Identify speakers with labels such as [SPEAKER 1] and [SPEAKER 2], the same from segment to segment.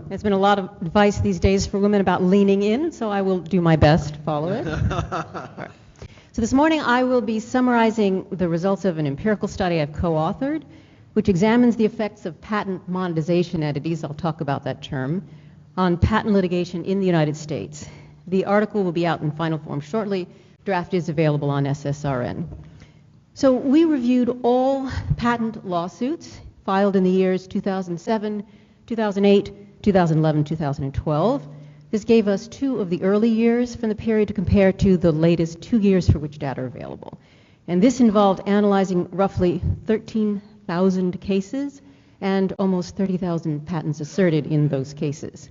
[SPEAKER 1] There's been a lot of advice these days for women about leaning in, so I will do my best to follow it. Right. So this morning I will be summarizing the results of an empirical study I've co-authored, which examines the effects of patent monetization entities, I'll talk about that term, on patent litigation in the United States. The article will be out in final form shortly. Draft is available on SSRN. So we reviewed all patent lawsuits filed in the years 2007, 2008, 2011, 2012. This gave us 2 of the early years from the period to compare to the latest 2 years for which data are available. And this involved analyzing roughly 13,000 cases and almost 30,000 patents asserted in those cases.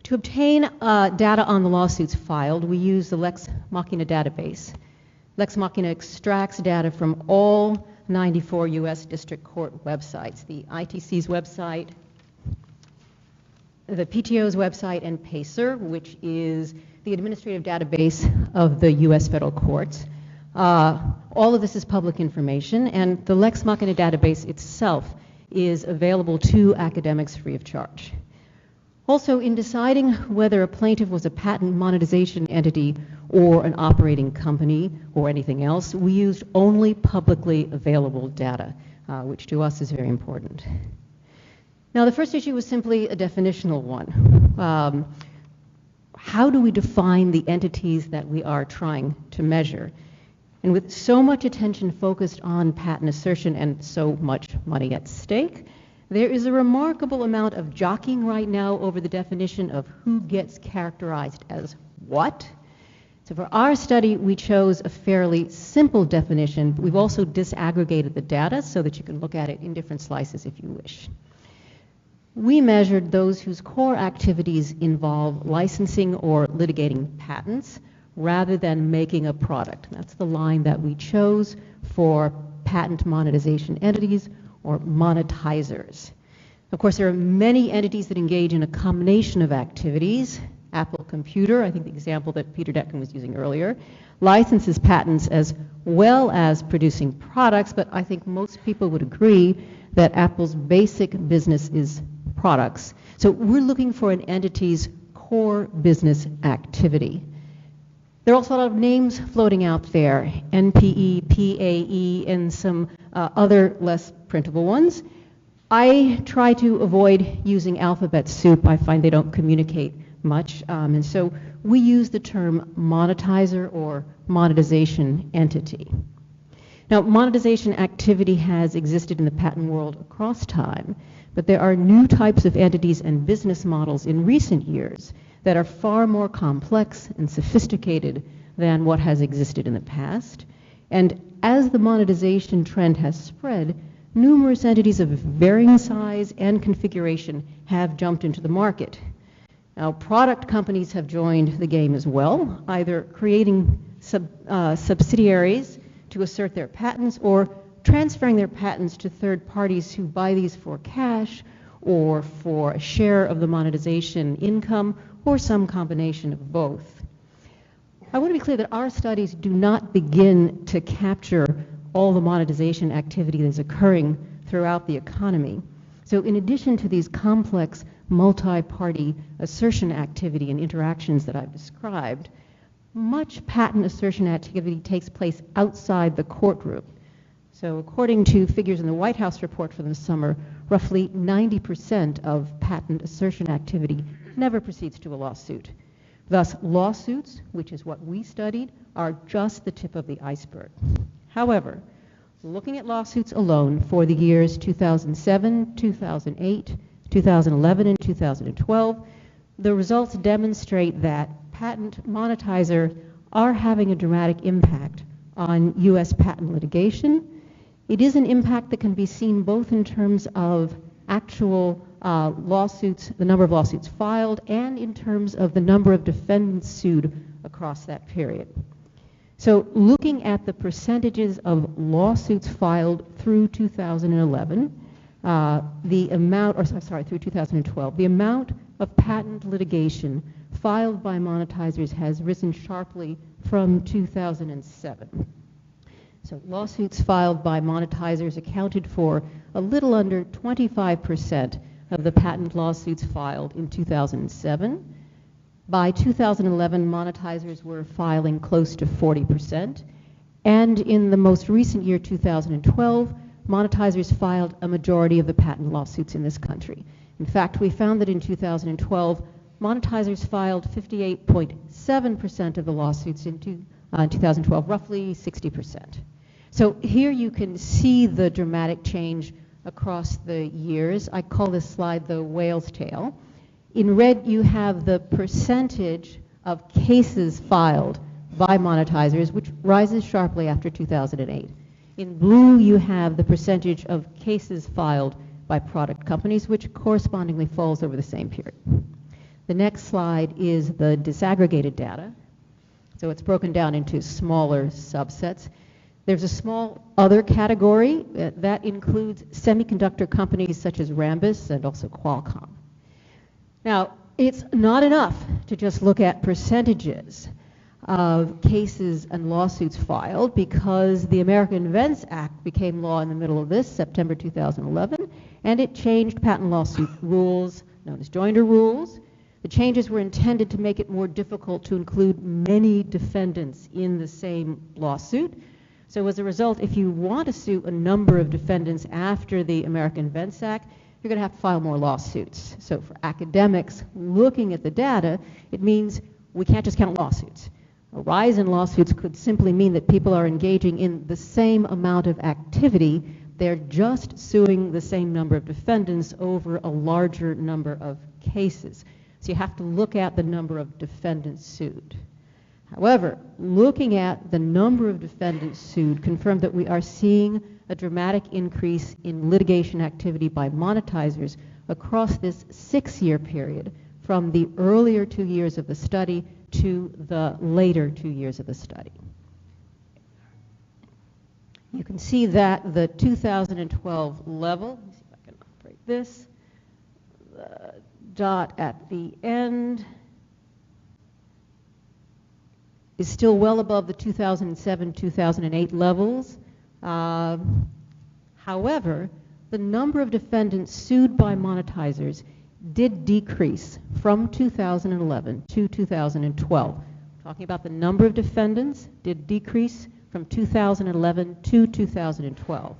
[SPEAKER 1] To obtain data on the lawsuits filed, we use the Lex Machina database. Lex Machina extracts data from all 94 U.S. District Court websites, the ITC's website, the PTO's website, and PACER, which is the administrative database of the U.S. federal courts. All of this is public information, and the Lex Machina database itself is available to academics free of charge. Also, in deciding whether a plaintiff was a patent monetization entity or an operating company or anything else, we used only publicly available data, which to us is very important. Now, the first issue was simply a definitional one. How do we define the entities that we are trying to measure? And with so much attention focused on patent assertion and so much money at stake, there is a remarkable amount of jockeying right now over the definition of who gets characterized as what. So for our study, we chose a fairly simple definition, but we've also disaggregated the data so that you can look at it in different slices if you wish. We measured those whose core activities involve licensing or litigating patents rather than making a product. That's the line that we chose for patent monetization entities or monetizers. Of course, there are many entities that engage in a combination of activities. Apple Computer, I think the example that Peter Detkin was using earlier, licenses patents as well as producing products, but I think most people would agree that Apple's basic business is products. So we're looking for an entity's core business activity. There are also a lot of names floating out there, NPE, PAE, and some other less printable ones. I try to avoid using alphabet soup. I find they don't communicate much, and so we use the term monetizer or monetization entity. Now, monetization activity has existed in the patent world across time, but there are new types of entities and business models in recent years that are far more complex and sophisticated than what has existed in the past. And as the monetization trend has spread, numerous entities of varying size and configuration have jumped into the market. Now, product companies have joined the game as well, either creating subsidiaries to assert their patents or transferring their patents to third parties who buy these for cash or for a share of the monetization income or some combination of both. I want to be clear that our studies do not begin to capture all the monetization activity that is occurring throughout the economy. So in addition to these complex multi-party assertion activity and interactions that I've described, much patent assertion activity takes place outside the courtroom. So according to figures in the White House report from the summer, roughly 90% of patent assertion activity never proceeds to a lawsuit. Thus, lawsuits, which is what we studied, are just the tip of the iceberg. However, looking at lawsuits alone for the years 2007, 2008, 2011, and 2012, the results demonstrate that patent monetizers are having a dramatic impact on U.S. patent litigation. It is an impact that can be seen both in terms of actual lawsuits, the number of lawsuits filed, and in terms of the number of defendants sued across that period. So looking at the percentages of lawsuits filed through 2011, through 2012, the amount of patent litigation filed by monetizers has risen sharply from 2007. So lawsuits filed by monetizers accounted for a little under 25% of the patent lawsuits filed in 2007. By 2011, monetizers were filing close to 40%. And in the most recent year, 2012, monetizers filed a majority of the patent lawsuits in this country. In fact, we found that in 2012, monetizers filed 58.7% of the lawsuits in 2012, roughly 60%. So here you can see the dramatic change across the years. I call this slide the whale's tail. In red, you have the percentage of cases filed by monetizers, which rises sharply after 2008. In blue, you have the percentage of cases filed by product companies, which correspondingly falls over the same period. The next slide is the disaggregated data. So it's broken down into smaller subsets. There's a small other category that includes semiconductor companies such as Rambus and also Qualcomm. Now, it's not enough to just look at percentages of cases and lawsuits filed, because the American Invents Act became law in the middle of this, September 2011, and it changed patent lawsuit rules known as joinder rules. The changes were intended to make it more difficult to include many defendants in the same lawsuit. So as a result, if you want to sue a number of defendants after the American Invents Act, you're going to have to file more lawsuits. So for academics looking at the data, it means we can't just count lawsuits. A rise in lawsuits could simply mean that people are engaging in the same amount of activity. They're just suing the same number of defendants over a larger number of cases. So you have to look at the number of defendants sued. However, looking at the number of defendants sued confirmed that we are seeing a dramatic increase in litigation activity by monetizers across this 6-year period, from the earlier 2 years of the study to the later 2 years of the study. You can see that the 2012 level, let me see if I can operate this, the dot at the end is still well above the 2007-2008 levels. However, the number of defendants sued by monetizers did decrease from 2011 to 2012. Talking about the number of defendants did decrease from 2011 to 2012.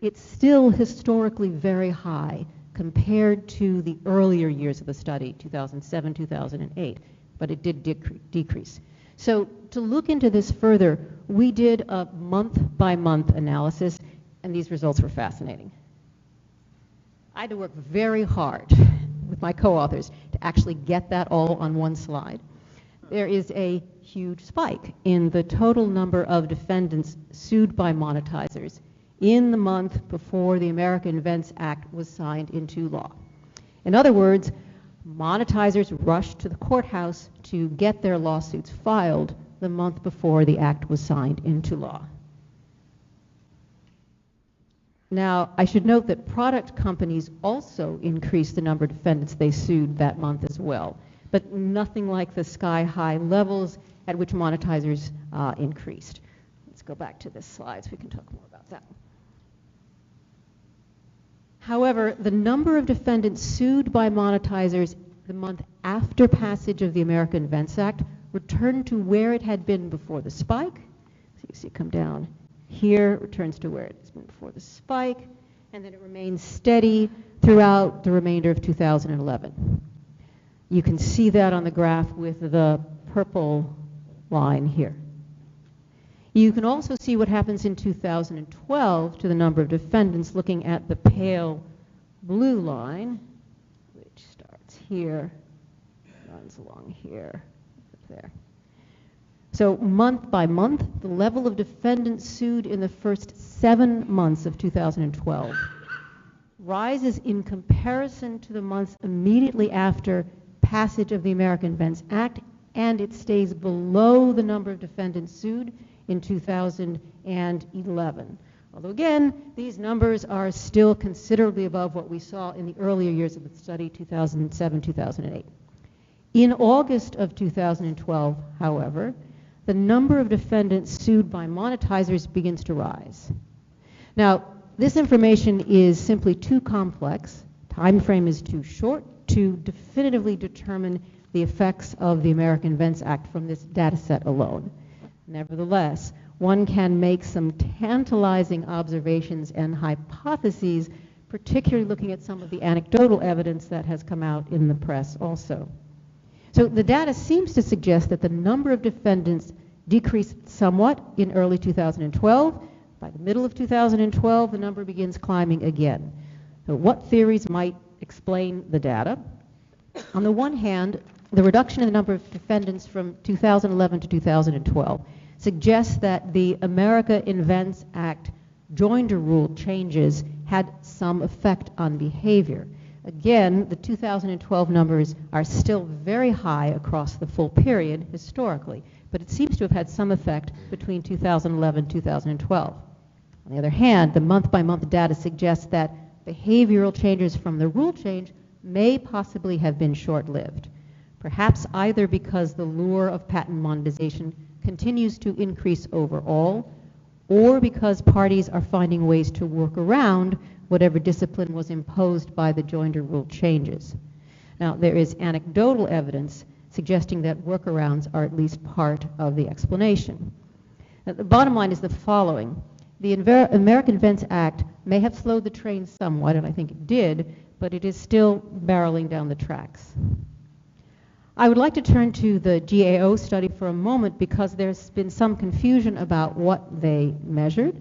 [SPEAKER 1] It's still historically very high compared to the earlier years of the study, 2007, 2008, but it did decrease. So to look into this further, we did a month-by-month analysis, and these results were fascinating. I had to work very hard with my co-authors to actually get that all on one slide. There is a huge spike in the total number of defendants sued by monetizers in the month before the American Invents Act was signed into law. In other words, monetizers rushed to the courthouse to get their lawsuits filed the month before the act was signed into law. Now, I should note that product companies also increased the number of defendants they sued that month as well, but nothing like the sky-high levels at which monetizers increased. Let's go back to this slide so we can talk more about that. However, the number of defendants sued by monetizers the month after passage of the American Invents Act returned to where it had been before the spike. So you see it come down here, returns to where it's been before the spike, and then it remains steady throughout the remainder of 2011. You can see that on the graph with the purple line here. You can also see what happens in 2012 to the number of defendants looking at the pale blue line, which starts here, runs along here, up there. So month by month, the level of defendants sued in the first 7 months of 2012 rises in comparison to the months immediately after passage of the American Invents Act, and it stays below the number of defendants sued in 2011. Although again, these numbers are still considerably above what we saw in the earlier years of the study, 2007, 2008. In August of 2012, however, the number of defendants sued by monetizers begins to rise. Now, this information is simply too complex time frame is too short to definitively determine the effects of the American Invents Act from this data set alone. Nevertheless, one can make some tantalizing observations and hypotheses, particularly looking at some of the anecdotal evidence that has come out in the press also. So the data seems to suggest that the number of defendants decreased somewhat in early 2012. By the middle of 2012, the number begins climbing again. So what theories might explain the data? On the one hand, the reduction in the number of defendants from 2011 to 2012 suggests that the America Invents Act joinder rule changes had some effect on behavior. Again, the 2012 numbers are still very high across the full period historically, but it seems to have had some effect between 2011 and 2012. On the other hand, the month-by-month data suggests that behavioral changes from the rule change may possibly have been short-lived, perhaps either because the lure of patent monetization continues to increase overall, or because parties are finding ways to work around whatever discipline was imposed by the joinder rule changes. Now, there is anecdotal evidence suggesting that workarounds are at least part of the explanation. Now, the bottom line is the following. The American Invents Act may have slowed the train somewhat, and I think it did, but it is still barreling down the tracks. I would like to turn to the GAO study for a moment because there's been some confusion about what they measured.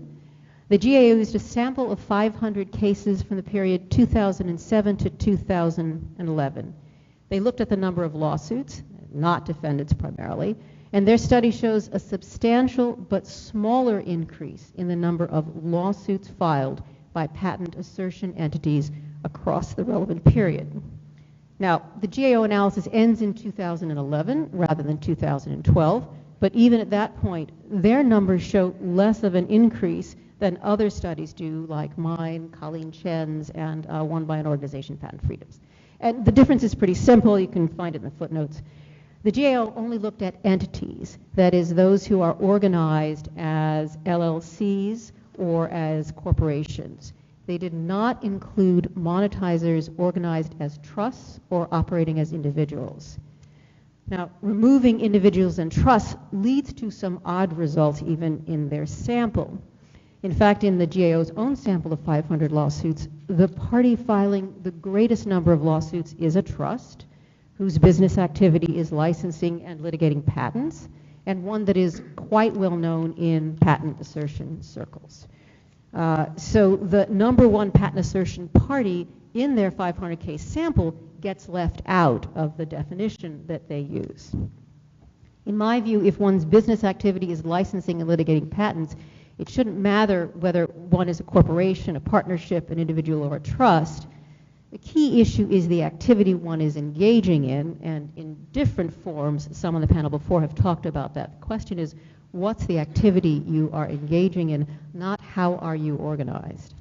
[SPEAKER 1] The GAO used a sample of 500 cases from the period 2007 to 2011. They looked at the number of lawsuits, not defendants primarily, and their study shows a substantial but smaller increase in the number of lawsuits filed by patent assertion entities across the relevant period. Now, the GAO analysis ends in 2011 rather than 2012, but even at that point, their numbers show less of an increase than other studies do, like mine, Colleen Chen's, and one by an organization, Patent Freedoms. And the difference is pretty simple. You can find it in the footnotes. The GAO only looked at entities, that is, those who are organized as LLCs or as corporations. They did not include monetizers organized as trusts or operating as individuals. Now, removing individuals and trusts leads to some odd results even in their sample. In fact, in the GAO's own sample of 500 lawsuits, the party filing the greatest number of lawsuits is a trust, whose business activity is licensing and litigating patents, and one that is quite well known in patent assertion circles. So the number one patent assertion party in their 500 case sample gets left out of the definition that they use. In my view, if one's business activity is licensing and litigating patents, it shouldn't matter whether one is a corporation, a partnership, an individual, or a trust. The key issue is the activity one is engaging in, and in different forms, some on the panel before have talked about that. The question is, what's the activity you are engaging in, not how are you organized.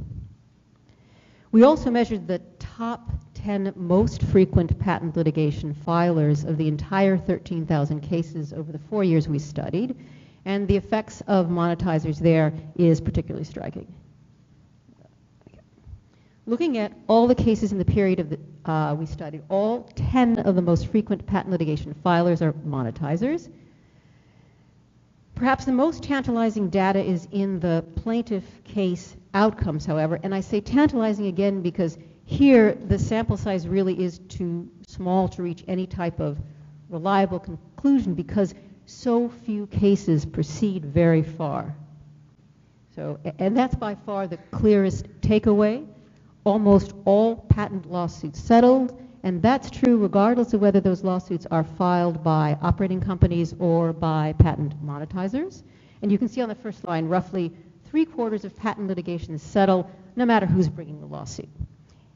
[SPEAKER 1] We also measured the top 10 most frequent patent litigation filers of the entire 13,000 cases over the 4 years we studied, and the effects of monetizers there is particularly striking. Looking at all the cases in the period of the, we studied, all 10 of the most frequent patent litigation filers are monetizers. Perhaps the most tantalizing data is in the plaintiff case outcomes, however, and I say tantalizing again because here the sample size really is too small to reach any type of reliable conclusion because so few cases proceed very far. So, and that's by far the clearest takeaway. Almost all patent lawsuits settled, and that's true regardless of whether those lawsuits are filed by operating companies or by patent monetizers. And you can see on the first line, roughly 3/4 of patent litigations settle no matter who's bringing the lawsuit.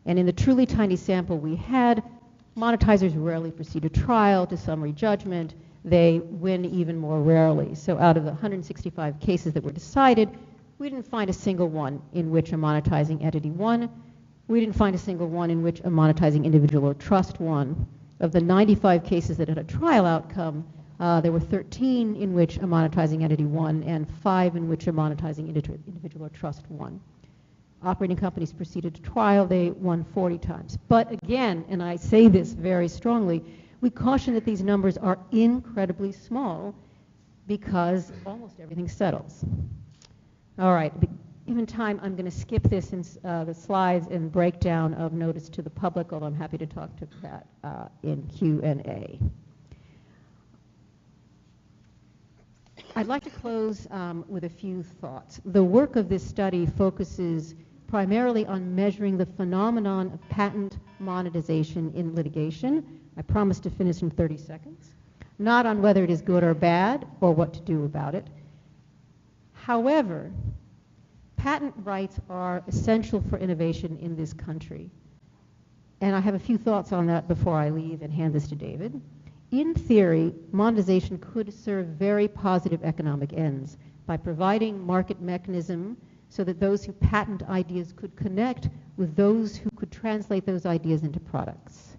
[SPEAKER 1] And in the truly tiny sample we had, monetizers rarely proceed to trial, to summary judgment. They win even more rarely. So out of the 165 cases that were decided, we didn't find a single one in which a monetizing entity won. We didn't find a single one in which a monetizing individual or trust won. Of the 95 cases that had a trial outcome, there were 13 in which a monetizing entity won and 5 in which a monetizing individual or trust won. operating companies proceeded to trial, they won 40 times. But again, and I say this very strongly, we caution that these numbers are incredibly small because almost everything settles. All right, given time, I'm going to skip this in the slides and breakdown of notice to the public, although I'm happy to talk to that in Q&A. I'd like to close with a few thoughts. The work of this study focuses primarily on measuring the phenomenon of patent monetization in litigation. I promise to finish in 30 seconds. Not on whether it is good or bad or what to do about it. However, patent rights are essential for innovation in this country. And I have a few thoughts on that before I leave and hand this to David. In theory, monetization could serve very positive economic ends by providing market mechanism so that those who patent ideas could connect with those who could translate those ideas into products.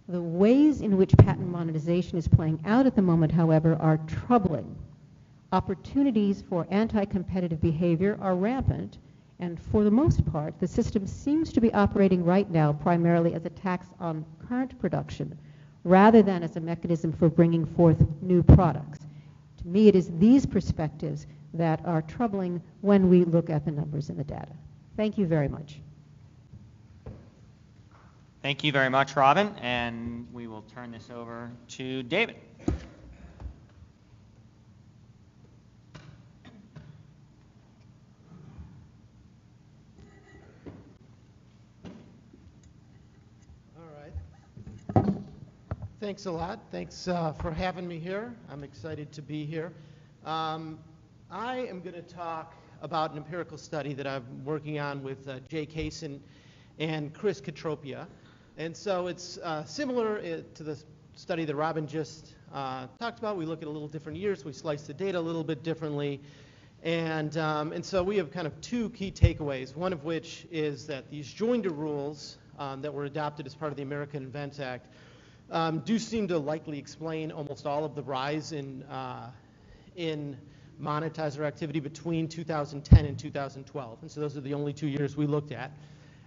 [SPEAKER 1] The ways in which patent monetization is playing out at the moment, however, are troubling. Opportunities for anti-competitive behavior are rampant, and for the most part, the system seems to be operating right now primarily as a tax on current production, rather than as a mechanism for bringing forth new products. To me, it is these perspectives that are troubling when we look at the numbers in the data. Thank you very much.
[SPEAKER 2] Thank you very much, Robin, and we will turn this over to David.
[SPEAKER 3] Thanks a lot. Thanks for having me here. I'm excited to be here. I am going to talk about an empirical study that I'm working on with Jay Kaysen and Chris Katropia. And so it's similar to the study that Robin just talked about. We look at a little different years. We slice the data a little bit differently. And so we have kind of two key takeaways, one of which is that these joinder rules that were adopted as part of the American Invents Act do seem to likely explain almost all of the rise in monetizer activity between 2010 and 2012. And so those are the only 2 years we looked at.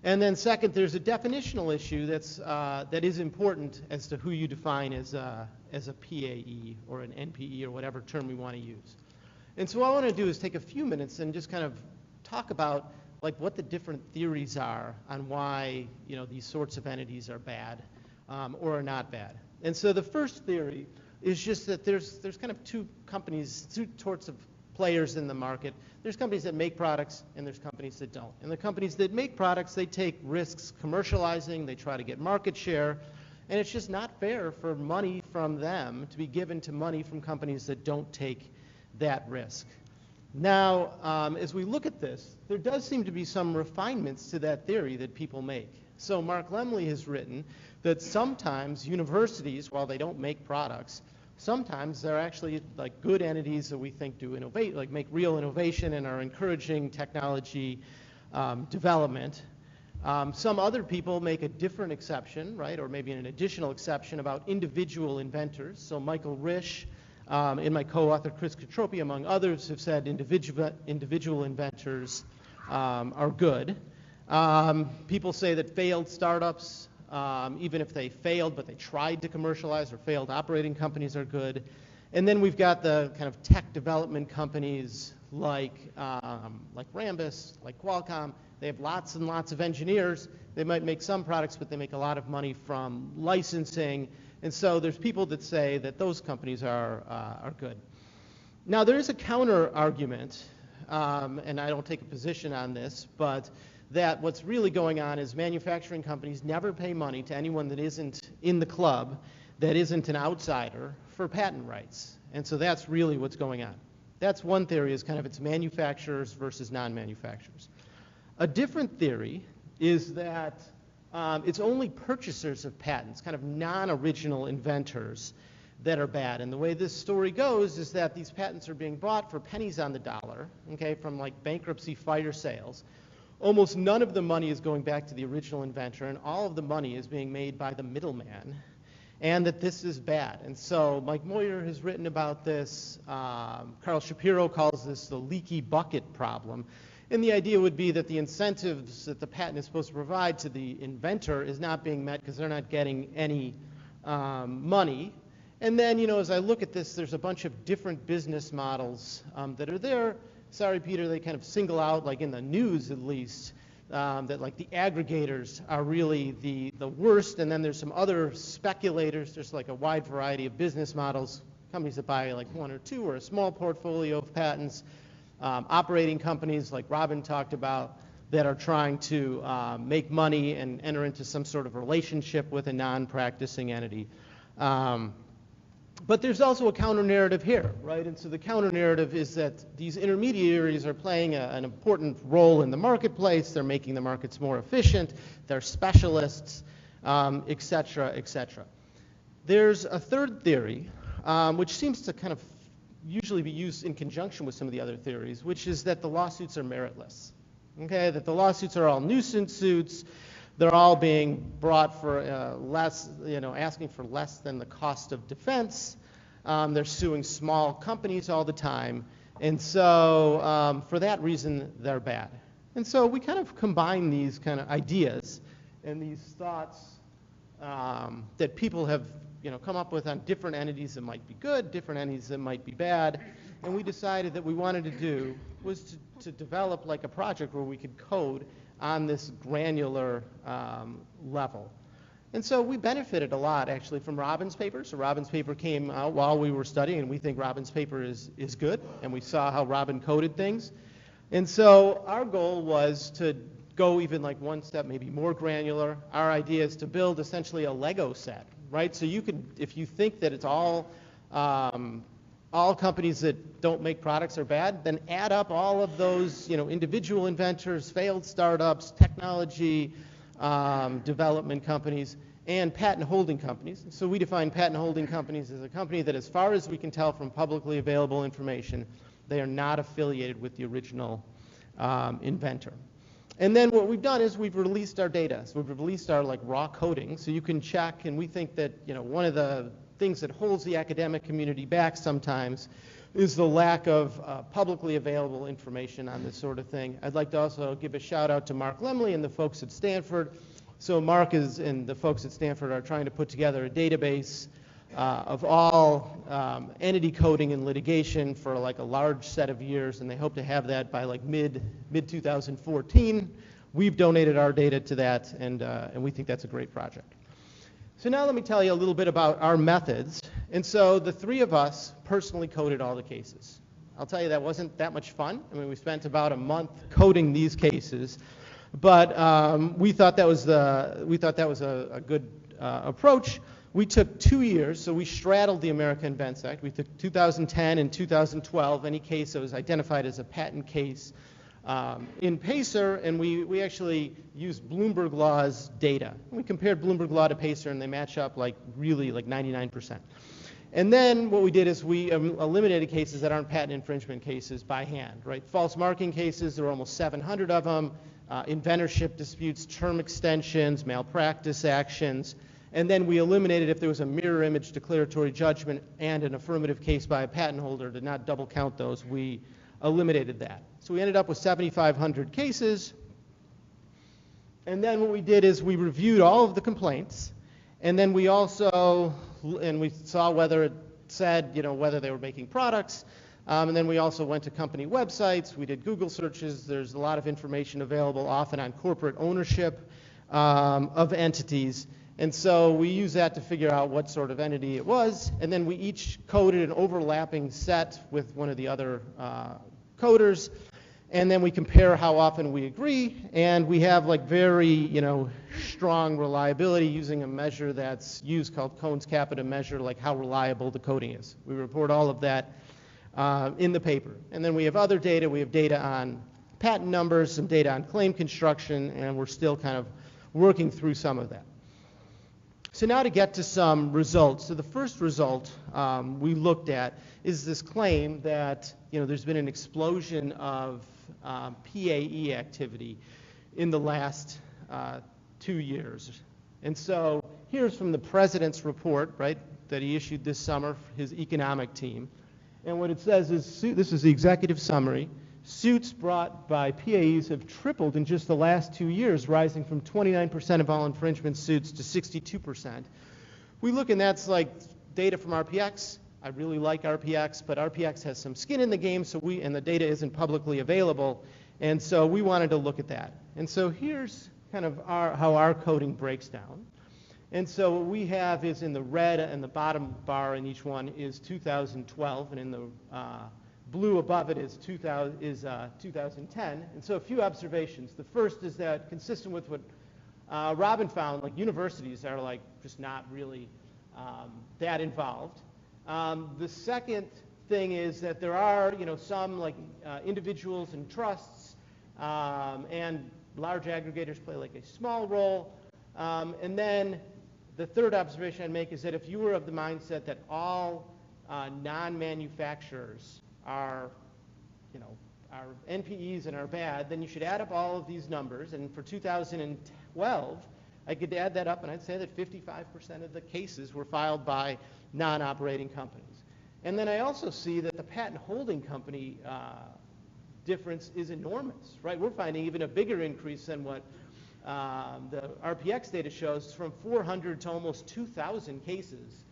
[SPEAKER 3] And then second, there's a definitional issue that is important as to who you define as a PAE or an NPE or whatever term we want to use. And so what I want to do is take a few minutes and just kind of talk about like what the different theories are on why these sorts of entities are bad. Or are not bad. And so the first theory is just that there's kind of two sorts of players in the market. There's companies that make products and there's companies that don't. And the companies that make products, they take risks commercializing, they try to get market share, and it's just not fair for money from them to be given to money from companies that don't take that risk. Now, as we look at this, there does seem to be some refinements to that theory that people make. So Mark Lemley has written that sometimes universities, while they don't make products, sometimes they're actually like good entities that we think do innovate, like make real innovation and are encouraging technology development. Some other people make a different exception, right, or maybe an additional exception about individual inventors. So Michael Risch and my co-author Chris Katropia, among others, have said individual inventors are good. People say that failed startups, even if they failed but they tried to commercialize, or failed operating companies are good. And then we've got the kind of tech development companies like Rambus, like Qualcomm. They have lots and lots of engineers. They might make some products, but they make a lot of money from licensing. And so there's people that say that those companies are good. Now there is a counter argument, and I don't take a position on this, but that what's really going on is manufacturing companies never pay money to anyone that isn't in the club, that isn't an outsider, for patent rights. And so that's really what's going on. That's one theory, is kind of it's manufacturers versus non-manufacturers. A different theory is that it's only purchasers of patents, kind of non-original inventors, that are bad. And the way this story goes is that these patents are being bought for pennies on the dollar, okay, from like bankruptcy fire sales. Almost none of the money is going back to the original inventor, and all of the money is being made by the middleman, and that this is bad. And so Mike Moyer has written about this. Carl Shapiro calls this the leaky bucket problem. And the idea would be that the incentives that the patent is supposed to provide to the inventor is not being met because they're not getting any money. And then, as I look at this, there's a bunch of different business models that are there. Sorry, Peter, they kind of single out, like in the news at least, that like the aggregators are really the worst. And then there's some other speculators. There's like a wide variety of business models, companies that buy like one or two or a small portfolio of patents. Operating companies like Robin talked about that are trying to make money and enter into some sort of relationship with a non-practicing entity. But there's also a counter-narrative here, right? And so the counter-narrative is that these intermediaries are playing an important role in the marketplace. They're making the markets more efficient. They're specialists, et cetera, et cetera. There's a third theory, which seems to kind of usually be used in conjunction with some of the other theories, which is that the lawsuits are meritless. Okay, that the lawsuits are all nuisance suits. They're all being brought for less, asking for less than the cost of defense. They're suing small companies all the time. And so for that reason, they're bad. And so we kind of combine these kind of ideas and these thoughts that people have come up with on different entities that might be good, different entities that might be bad. And we decided that we wanted to do was to develop like a project where we could code on this granular level. And so we benefited a lot actually from Robin's paper. So Robin's paper came out while we were studying, and we think Robin's paper is good, and we saw how Robin coded things. And so our goal was to go even like one step maybe more granular. Our idea is to build essentially a Lego set, right? So you could, if you think that it's all companies that don't make products are bad, then add up all of those, individual inventors, failed startups, technology development companies, and patent holding companies. So we define patent holding companies as a company that, as far as we can tell from publicly available information, they are not affiliated with the original inventor. And then what we've done is we've released our data. So we've released our like raw coding, so you can check. And we think that one of the things that holds the academic community back sometimes is the lack of publicly available information on this sort of thing. I'd like to also give a shout out to Mark Lemley and the folks at Stanford. So Mark and the folks at Stanford are trying to put together a database of all entity coding and litigation for like a large set of years, and they hope to have that by like mid 2014. We've donated our data to that, and we think that's a great project. So now let me tell you a little bit about our methods. And so the three of us personally coded all the cases. I'll tell you that wasn't that much fun. I mean, we spent about a month coding these cases, but we thought that was a good approach. We took 2 years, so we straddled the America Invents Act. We took 2010 and 2012, any case that was identified as a patent case in PACER, and we actually used Bloomberg Law's data. We compared Bloomberg Law to PACER, and they match up like really like 99%. And then what we did is we eliminated cases that aren't patent infringement cases by hand, right? False marking cases, there were almost 700 of them, inventorship disputes, term extensions, malpractice actions. And then we eliminated if there was a mirror image declaratory judgment and an affirmative case by a patent holder, to not double count those. We eliminated that. So we ended up with 7,500 cases. And then what we did is we reviewed all of the complaints, and then we also, we saw whether it said, whether they were making products. And then we also went to company websites. We did Google searches. There's a lot of information available, often on corporate ownership of entities. And so we use that to figure out what sort of entity it was, and then we each coded an overlapping set with one of the other coders, and then we compare how often we agree, and we have like very, strong reliability using a measure that's used called Cohn's capita measure, like how reliable the coding is. We report all of that in the paper. And then we have other data. We have data on patent numbers, some data on claim construction, and we're still kind of working through some of that. So now to get to some results. So the first result we looked at is this claim that there's been an explosion of PAE activity in the last 2 years. And so here's from the president's report, right, that he issued this summer for his economic team. And what it says is, this is the executive summary. suits brought by PAEs have tripled in just the last 2 years, rising from 29% of all infringement suits to 62%. We look, and that's like data from RPX. I really like RPX, but RPX has some skin in the game, and the data isn't publicly available, and so we wanted to look at that. And so here's kind of how our coding breaks down. And so what we have is in the red, and the bottom bar in each one is 2012, and in the blue above it is 2010. And so a few observations. The first is that, consistent with what Robin found, like universities are like just not really that involved. The second thing is that there are, some like individuals and trusts, and large aggregators play like a small role. And then the third observation I'd make is that if you were of the mindset that all non-manufacturers are NPEs and are bad, then you should add up all of these numbers. And for 2012, I could add that up, and I'd say that 55% of the cases were filed by non-operating companies. And then I also see that the patent holding company difference is enormous, right? We're finding even a bigger increase than what the RPX data shows, from 400 to almost 2,000 cases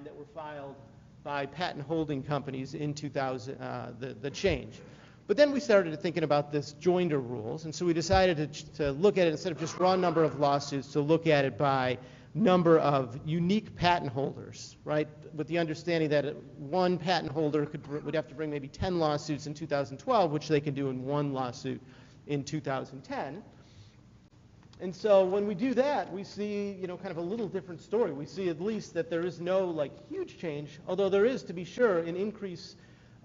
[SPEAKER 3] that were filed by patent holding companies in 2000, the change. But then we started thinking about this joinder rules, and so we decided to look at it, instead of just raw number of lawsuits, to look at it by number of unique patent holders, right? With the understanding that one patent holder would have to bring maybe 10 lawsuits in 2012, which they could do in one lawsuit in 2010. And so when we do that, we see, kind of a little different story. We see at least that there is no huge change, although there is, to be sure, an increase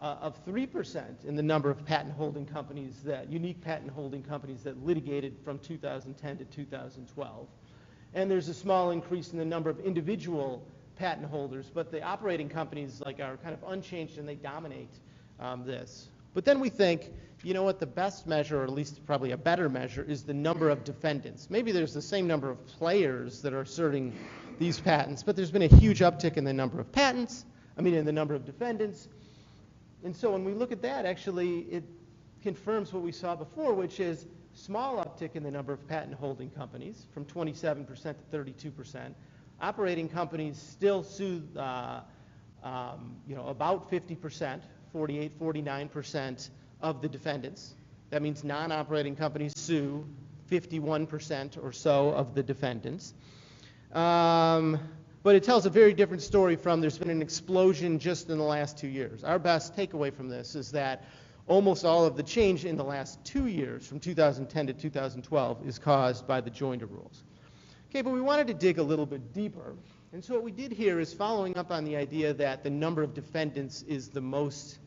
[SPEAKER 3] of 3% in the number of patent holding companies, unique patent holding companies that litigated from 2010 to 2012. And there's a small increase in the number of individual patent holders, but the operating companies are kind of unchanged, and they dominate this. But then we think, what the best measure, or at least probably a better measure, is the number of defendants. Maybe there's the same number of players that are asserting these patents, but there's been a huge uptick in the number of in the number of defendants. And so when we look at that, actually, it confirms what we saw before, which is small uptick in the number of patent holding companies, from 27% to 32%. Operating companies still sue, about 50%, 48, 49% of the defendants. That means non-operating companies sue 51% or so of the defendants. But it tells a very different story from there's been an explosion just in the last 2 years. Our best takeaway from this is that almost all of the change in the last 2 years, from 2010 to 2012, is caused by the joinder rules. Okay, but we wanted to dig a little bit deeper. And so what we did here is, following up on the idea that the number of defendants is the most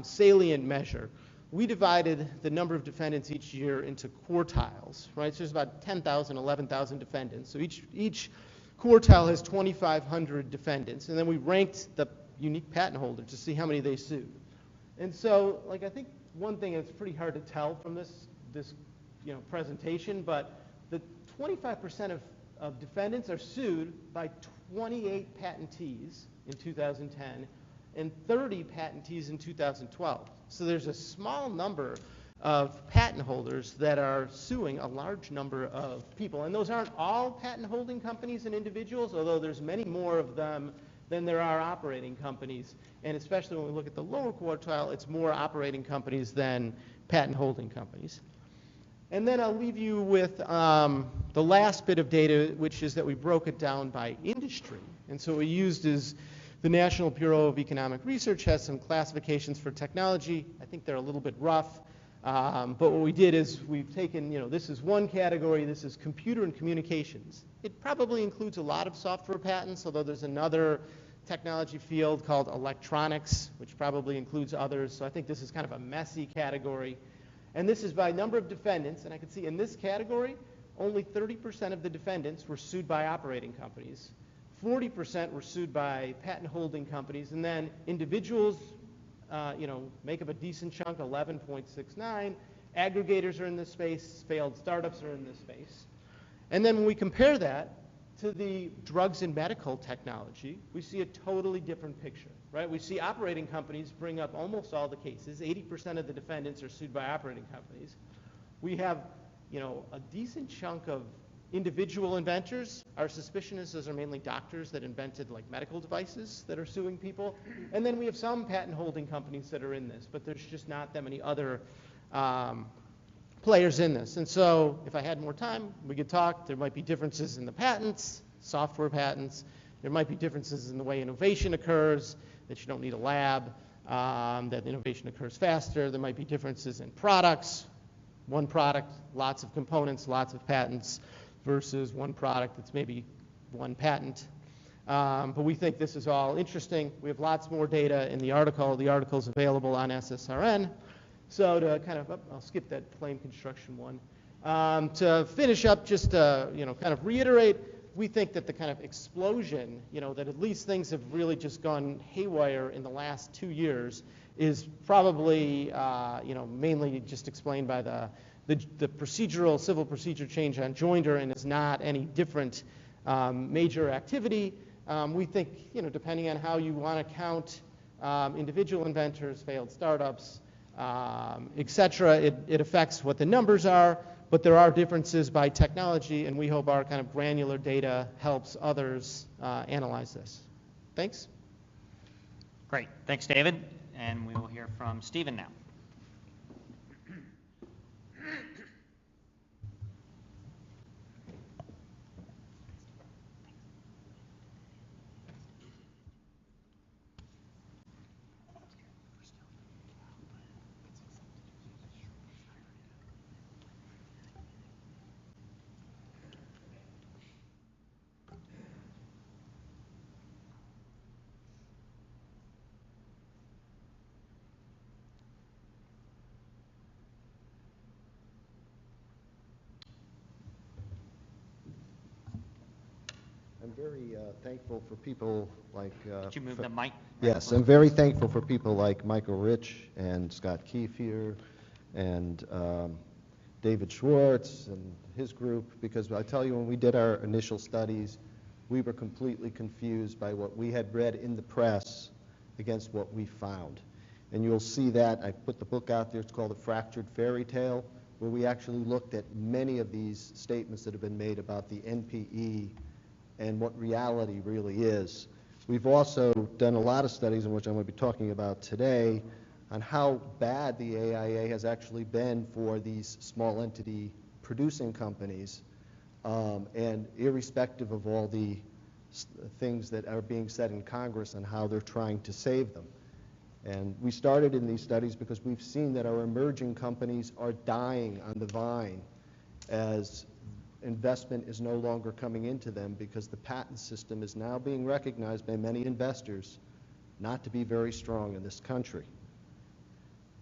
[SPEAKER 3] salient measure, we divided the number of defendants each year into quartiles, right? So there's about 10,000, 11,000 defendants. So each quartile has 2,500 defendants, and then we ranked the unique patent holders to see how many they sued. And so, I think one thing that's pretty hard to tell from this presentation, but the 25% of defendants are sued by 28 patentees in 2010 and 30 patentees in 2012. So there's a small number of patent holders that are suing a large number of people. And those aren't all patent holding companies and individuals, although there's many more of them than there are operating companies. And especially when we look at the lower quartile, it's more operating companies than patent holding companies. And then I'll leave you with the last bit of data, which is that we broke it down by industry. And so what we used is the National Bureau of Economic Research has some classifications for technology. I think they're a little bit rough. But what we did is we've taken, this is one category, this is computer and communications. It probably includes a lot of software patents, although there's another technology field called electronics, which probably includes others. So I think this is kind of a messy category. And this is by number of defendants, and I can see in this category, only 30% of the defendants were sued by operating companies. 40% were sued by patent holding companies, and then individuals make up a decent chunk, 11.69. Aggregators are in this space. Failed startups are in this space. And then when we compare that to the drugs and medical technology, we see a totally different picture, right? We see operating companies bring up almost all the cases. 80% of the defendants are sued by operating companies. We have, a decent chunk of individual inventors. Our suspicion is those are mainly doctors that invented like medical devices that are suing people. And then we have some patent holding companies that are in this, but there's just not that many other players in this. And so if I had more time, we could talk. There might be differences in the patents, software patents. There might be differences in the way innovation occurs, that you don't need a lab, that innovation occurs faster. There might be differences in products. One product, lots of components, lots of patents, versus one product that's maybe one patent. But we think this is all interesting. We have lots more data in the article. The article's available on SSRN. So to kind of, I'll skip that plane construction one. To finish up, just to, kind of reiterate, we think that the kind of explosion, that at least things have really just gone haywire in the last 2 years is probably, mainly just explained by the procedural, civil procedure change on joinder, and is not any different major activity. We think, depending on how you want to count individual inventors, failed startups, et cetera, it affects what the numbers are, but there are differences by technology, and we hope our kind of granular data helps others analyze this. Thanks.
[SPEAKER 2] Great. Thanks, David. And we will hear from Stephen now.
[SPEAKER 4] I'm very thankful for people like...
[SPEAKER 2] Could you move the mic?
[SPEAKER 4] Yes, I'm very thankful for people like Michael Rich and Scott Keefe here and David Schwartz and his group, because I tell you, when we did our initial studies, we were completely confused by what we had read in the press against what we found. And you'll see that. I put the book out there. It's called The Fractured Fairy Tale, where we actually looked at many of these statements that have been made about the NPE and what reality really is. We've also done a lot of studies, in which I'm going to be talking about today, on how bad the AIA has actually been for these small entity producing companies, and irrespective of all the things that are being said in Congress and how they're trying to save them. And we started in these studies because we've seen that our emerging companies are dying on the vine as investment is no longer coming into them, because the patent system is now being recognized by many investors not to be very strong in this country.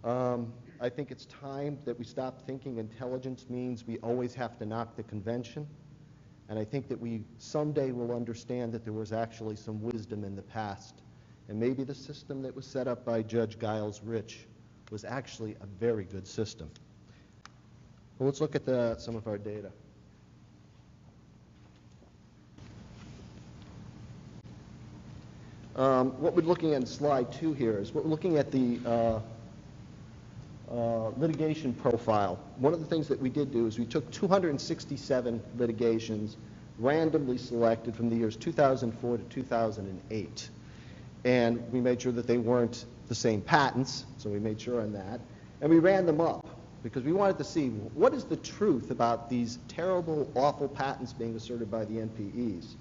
[SPEAKER 4] I think it's time that we stop thinking intelligence means we always have to knock the convention. And I think that we someday will understand that there was actually some wisdom in the past. And maybe the system that was set up by Judge Giles Rich was actually a very good system. Well, let's look at some of our data. What we're looking at in slide 2 here is we're looking at the litigation profile. One of the things that we did do is we took 267 litigations randomly selected from the years 2004 to 2008. And we made sure that they weren't the same patents, so we made sure on that. And we ran them up because we wanted to see what is the truth about these terrible, awful patents being asserted by the NPEs.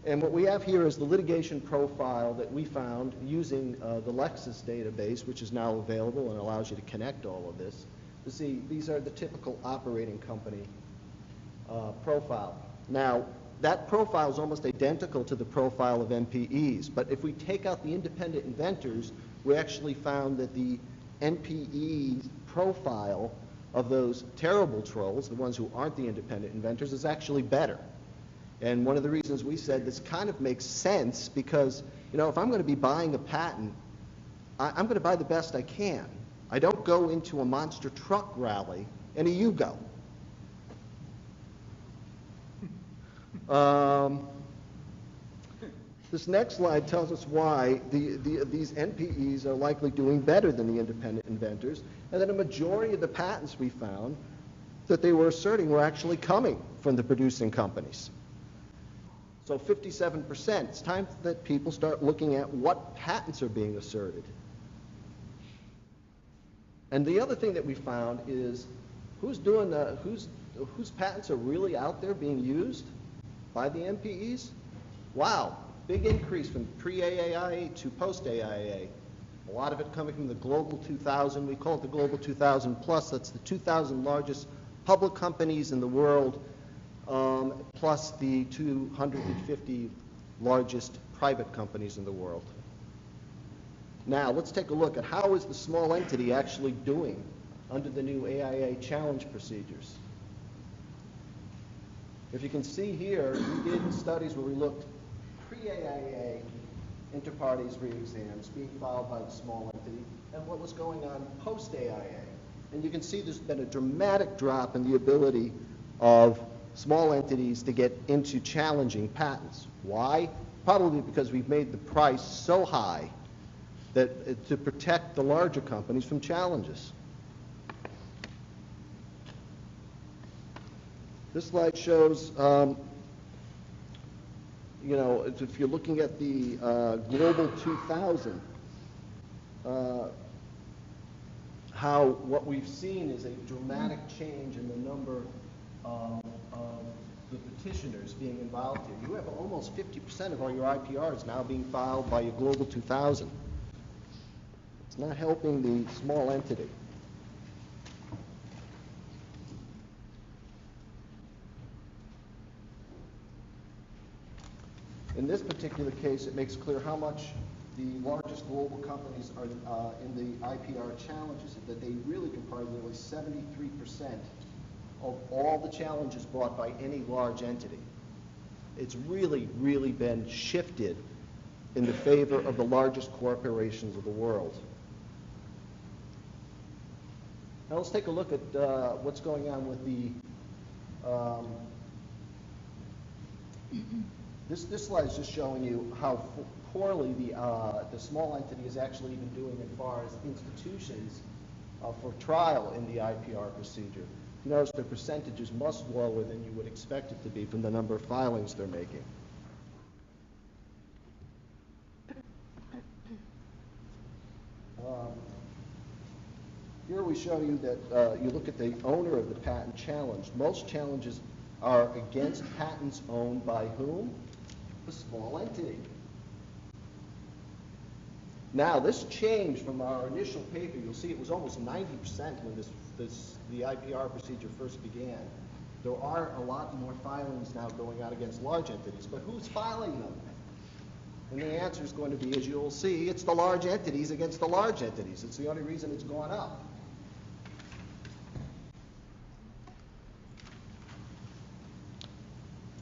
[SPEAKER 4] And what we have here is the litigation profile that we found using the Lexis database, which is now available and allows you to connect all of this. To see, these are the typical operating company profile. Now, that profile is almost identical to the profile of NPEs, but if we take out the independent inventors, we actually found that the NPE profile of those terrible trolls, the ones who aren't the independent inventors, is actually better. And one of the reasons we said this kind of makes sense because, if I'm going to be buying a patent, I'm going to buy the best I can. I don't go into a monster truck rally and a Yugo. This next slide tells us why these NPEs are likely doing better than the independent inventors, and that a majority of the patents we found that they were asserting were actually coming from the producing companies. So 57%. It's time that people start looking at what patents are being asserted. And the other thing that we found is whose patents are really out there being used by the NPEs? Wow, big increase from pre-AIA to post-AIA. A lot of it coming from the Global 2000. We call it the Global 2000 Plus. That's the 2,000 largest public companies in the world, plus the 250 largest private companies in the world. Now, let's take a look at how is the small entity actually doing under the new AIA challenge procedures. If you can see here, we did studies where we looked pre-AIA inter-parties re-exams being filed by the small entity and what was going on post-AIA. And you can see there's been a dramatic drop in the ability of small entities to get into challenging patents. Why? Probably because we've made the price so high that to protect the larger companies from challenges. This slide shows, if you're looking at the Global 2000, how what we've seen is a dramatic change in the number of the petitioners being involved here. You have almost 50% of all your IPRs now being filed by your Global 2000. It's not helping the small entity. In this particular case, it makes clear how much the largest global companies are in the IPR challenges, that they really comprise nearly 73% of all the challenges brought by any large entity. It's really, really been shifted in the favor of the largest corporations of the world. Now let's take a look at what's going on with the This slide is just showing you how poorly the small entity is actually even doing as far as institutions for trial in the IPR procedure. You notice the percentage is much lower than you would expect it to be from the number of filings they're making. Here we show you that you look at the owner of the patent challenged. Most challenges are against patents owned by whom? The small entity. Now, this changed from our initial paper. You'll see it was almost 90% when the IPR procedure first began. There are a lot more filings now going out against large entities, but who's filing them? And the answer is going to be, as you'll see, it's the large entities against the large entities. It's the only reason it's gone up.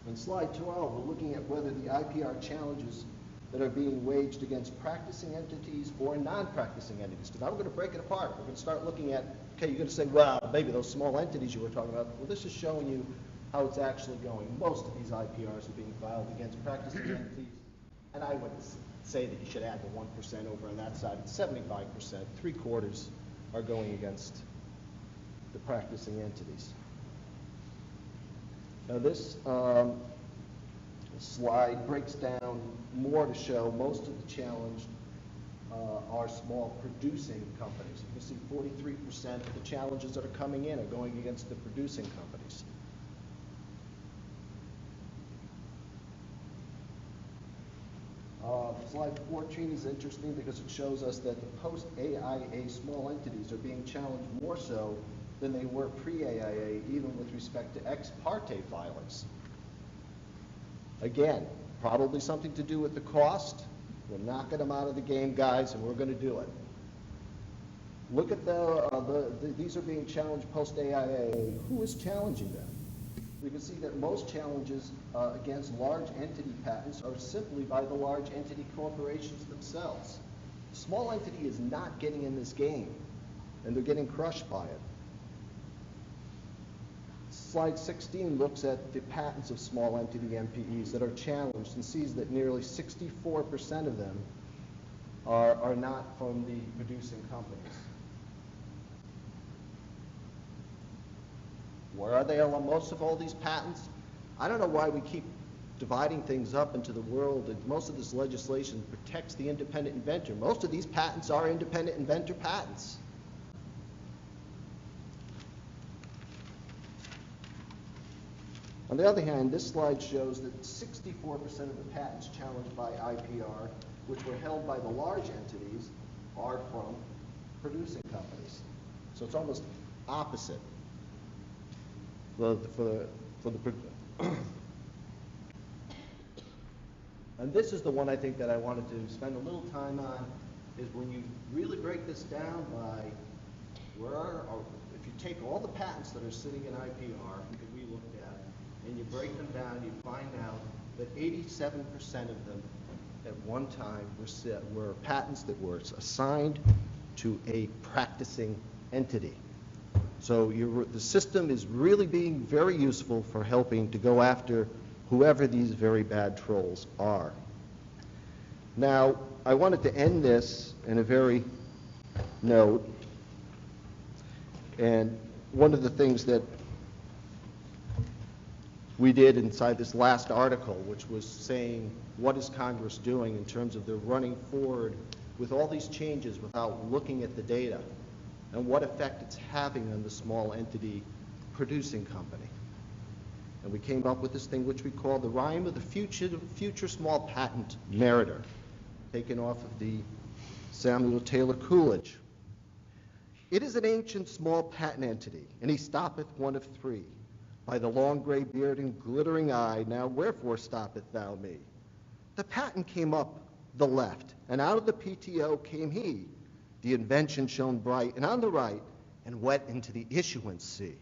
[SPEAKER 4] In slide 12, we're looking at whether the IPR challenges that are being waged against practicing entities or non-practicing entities. Because now we're going to break it apart. We're going to start looking at, okay, you're going to say, well, maybe those small entities you were talking about. Well, this is showing you how it's actually going. Most of these IPRs are being filed against practicing entities. And I would say that you should add the 1% over on that side. It's 75%. 3/4 are going against the practicing entities. Now this slide breaks down more to show most of the challenged are small producing companies. You can see 43% of the challenges that are coming in are going against the producing companies. Slide 14 is interesting because it shows us that the post-AIA small entities are being challenged more so than they were pre-AIA, even with respect to ex parte filings. Again, probably something to do with the cost. We're knocking them out of the game, guys, and we're going to do it. Look at these are being challenged post-AIA. Who is challenging them? We can see that most challenges against large entity patents are simply by the large entity corporations themselves. The small entity is not getting in this game, and they're getting crushed by it. Slide 16 looks at the patents of small entity MPEs that are challenged and sees that nearly 64% of them are not from the producing companies. Where are they on most of all these patents? I don't know why we keep dividing things up into the world, and most of this legislation protects the independent inventor. Most of these patents are independent inventor patents. On the other hand, this slide shows that 64% of the patents challenged by IPR, which were held by the large entities, are from producing companies. So it's almost opposite. And this is the one I think that I wanted to spend a little time on, is when you really break this down by if you take all the patents that are sitting in IPR that we looked at, and you break them down, you find out that 87% of them at one time were patents that were assigned to a practicing entity. So the system is really being very useful for helping to go after whoever these very bad trolls are. Now, I wanted to end this in a very note, and one of the things that we did inside this last article, which was saying, what is Congress doing in terms of their running forward with all these changes without looking at the data, and what effect it's having on the small entity producing company. And we came up with this thing which we call the rhyme of the future small patent meritor, taken off of the Samuel Taylor Coolidge. It is an ancient small patent entity, and he stoppeth one of three. By the long gray beard and glittering eye, now wherefore stoppeth thou me? The patent came up the left, and out of the PTO came he. The invention shone bright and on the right, and went into the issuance sea.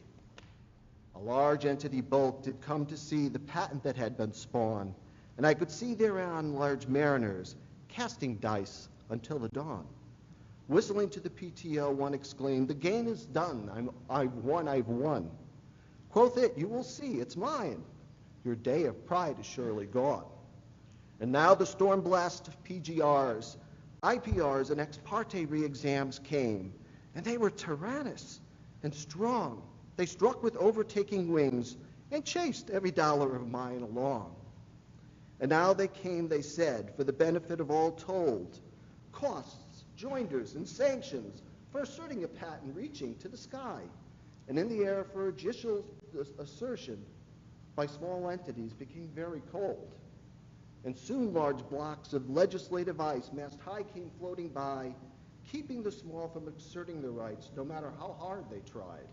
[SPEAKER 4] A large entity bulk did come to see the patent that had been spawned, and I could see thereon large mariners casting dice until the dawn. Whistling to the PTO, one exclaimed, the game is done, I've won. Quoth it, you will see, it's mine. Your day of pride is surely gone. And now the storm blast of PGRs, IPRs, and ex parte re-exams came, and they were tyrannous and strong. They struck with overtaking wings and chased every dollar of mine along. And now they came, they said, for the benefit of all told, costs, joinders, and sanctions for asserting a patent reaching to the sky. And in the air for judicial assertion by small entities became very cold. And soon large blocks of legislative ice mast high came floating by, keeping the small from asserting their rights, no matter how hard they tried.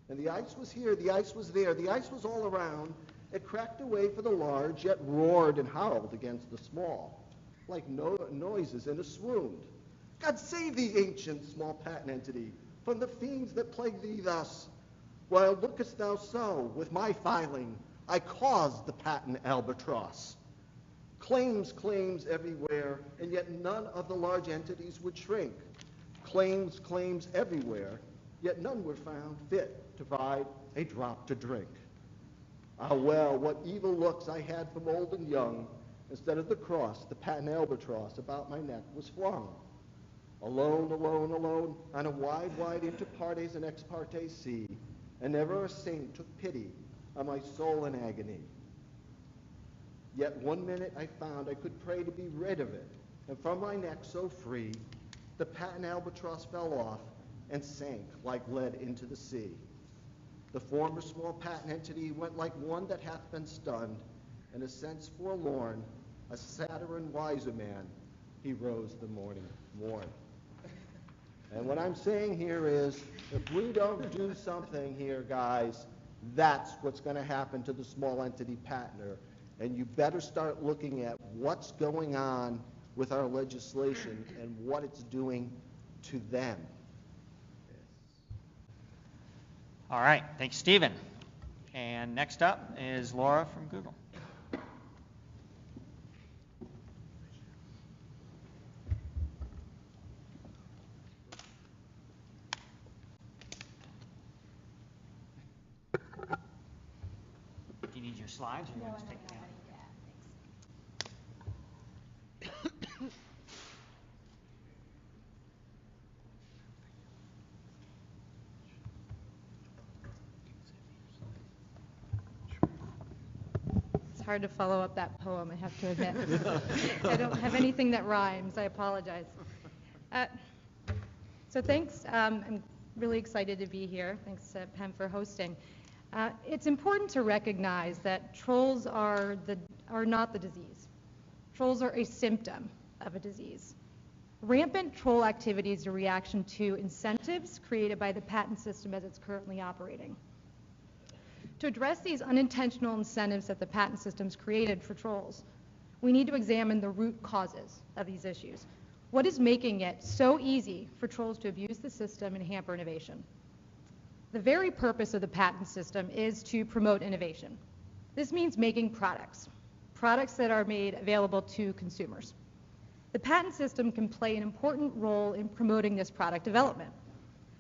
[SPEAKER 4] And the ice was here, the ice was there, the ice was all around. It cracked away for the large, yet roared and howled against the small, like noises in a swoon. God save thee, ancient small patent entity, from the fiends that plague thee thus. While lookest thou so, with my filing, I caused the patent albatross. Claims everywhere, and yet none of the large entities would shrink. Claims everywhere, yet none were found fit to provide a drop to drink. Ah well, what evil looks I had from old and young. Instead of the cross, the patent albatross about my neck was flung. Alone, on a wide inter partes and ex partes sea, and never a saint took pity on my soul in agony. Yet 1 minute I found I could pray to be rid of it, and from my neck so free, the patent albatross fell off and sank like lead into the sea. The former small patent entity went like one that hath been stunned, in a sense forlorn, a sadder and wiser man, he rose the morning morn. And what I'm saying here is, if we don't do something here, guys, that's what's going to happen to the small entity patenter. And you better start looking at what's going on with our legislation and what it's doing to them.
[SPEAKER 2] All right, thanks, Stephen. And next up is Laura from Google. slides, or you want to take it down?
[SPEAKER 5] It's hard to follow up that poem, I have to admit. I don't have anything that rhymes. I apologize. So thanks. I'm really excited to be here. Thanks to Pam for hosting. It's important to recognize that trolls are not the disease. Trolls are a symptom of a disease. Rampant troll activity is a reaction to incentives created by the patent system as it's currently operating. To address these unintentional incentives that the patent system's created for trolls, we need to examine the root causes of these issues. What is making it so easy for trolls to abuse the system and hamper innovation? The very purpose of the patent system is to promote innovation. This means making products that are made available to consumers. The patent system can play an important role in promoting this product development,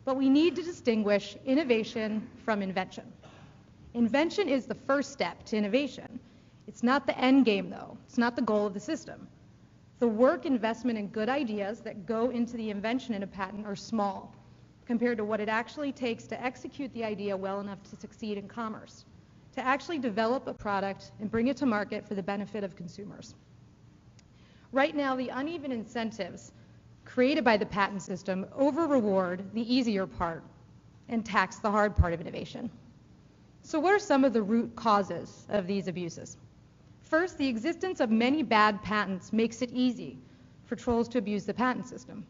[SPEAKER 5] but we need to distinguish innovation from invention. Invention is the first step to innovation. It's not the end game, though. It's not the goal of the system. The work, investment, and good ideas that go into the invention in a patent are small compared to what it actually takes to execute the idea well enough to succeed in commerce, to actually develop a product and bring it to market for the benefit of consumers. Right now, the uneven incentives created by the patent system over-reward the easier part and tax the hard part of innovation. So what are some of the root causes of these abuses? First, the existence of many bad patents makes it easy for trolls to abuse the patent system.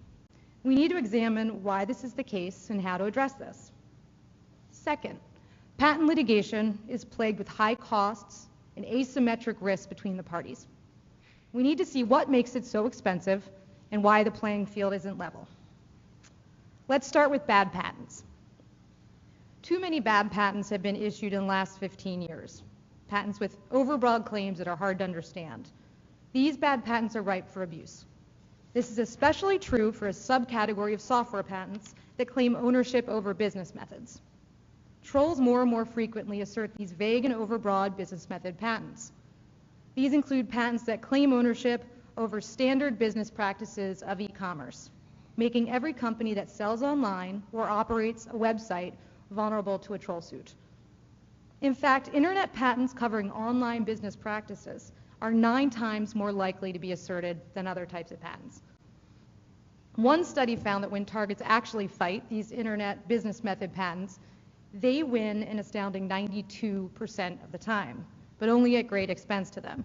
[SPEAKER 5] We need to examine why this is the case and how to address this. Second, patent litigation is plagued with high costs and asymmetric risks between the parties. We need to see what makes it so expensive and why the playing field isn't level. Let's start with bad patents. Too many bad patents have been issued in the last 15 years. Patents with overbroad claims that are hard to understand. These bad patents are ripe for abuse. This is especially true for a subcategory of software patents that claim ownership over business methods. Trolls more and more frequently assert these vague and overbroad business method patents. These include patents that claim ownership over standard business practices of e-commerce, making every company that sells online or operates a website vulnerable to a troll suit. In fact, internet patents covering online business practices are 9 times more likely to be asserted than other types of patents. One study found that when targets actually fight these internet business method patents, they win an astounding 92% of the time, but only at great expense to them.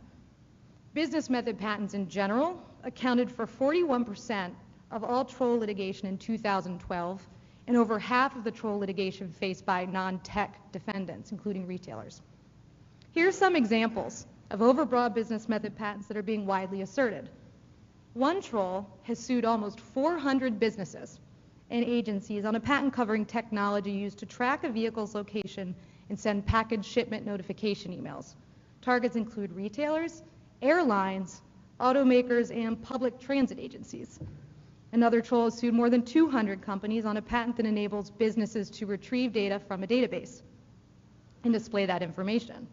[SPEAKER 5] Business method patents in general accounted for 41% of all troll litigation in 2012, and over half of the troll litigation faced by non-tech defendants, including retailers. Here's some examples of overbroad business method patents that are being widely asserted. One troll has sued almost 400 businesses and agencies on a patent covering technology used to track a vehicle's location and send package shipment notification emails. Targets include retailers, airlines, automakers, and public transit agencies. Another troll has sued more than 200 companies on a patent that enables businesses to retrieve data from a database and display that information.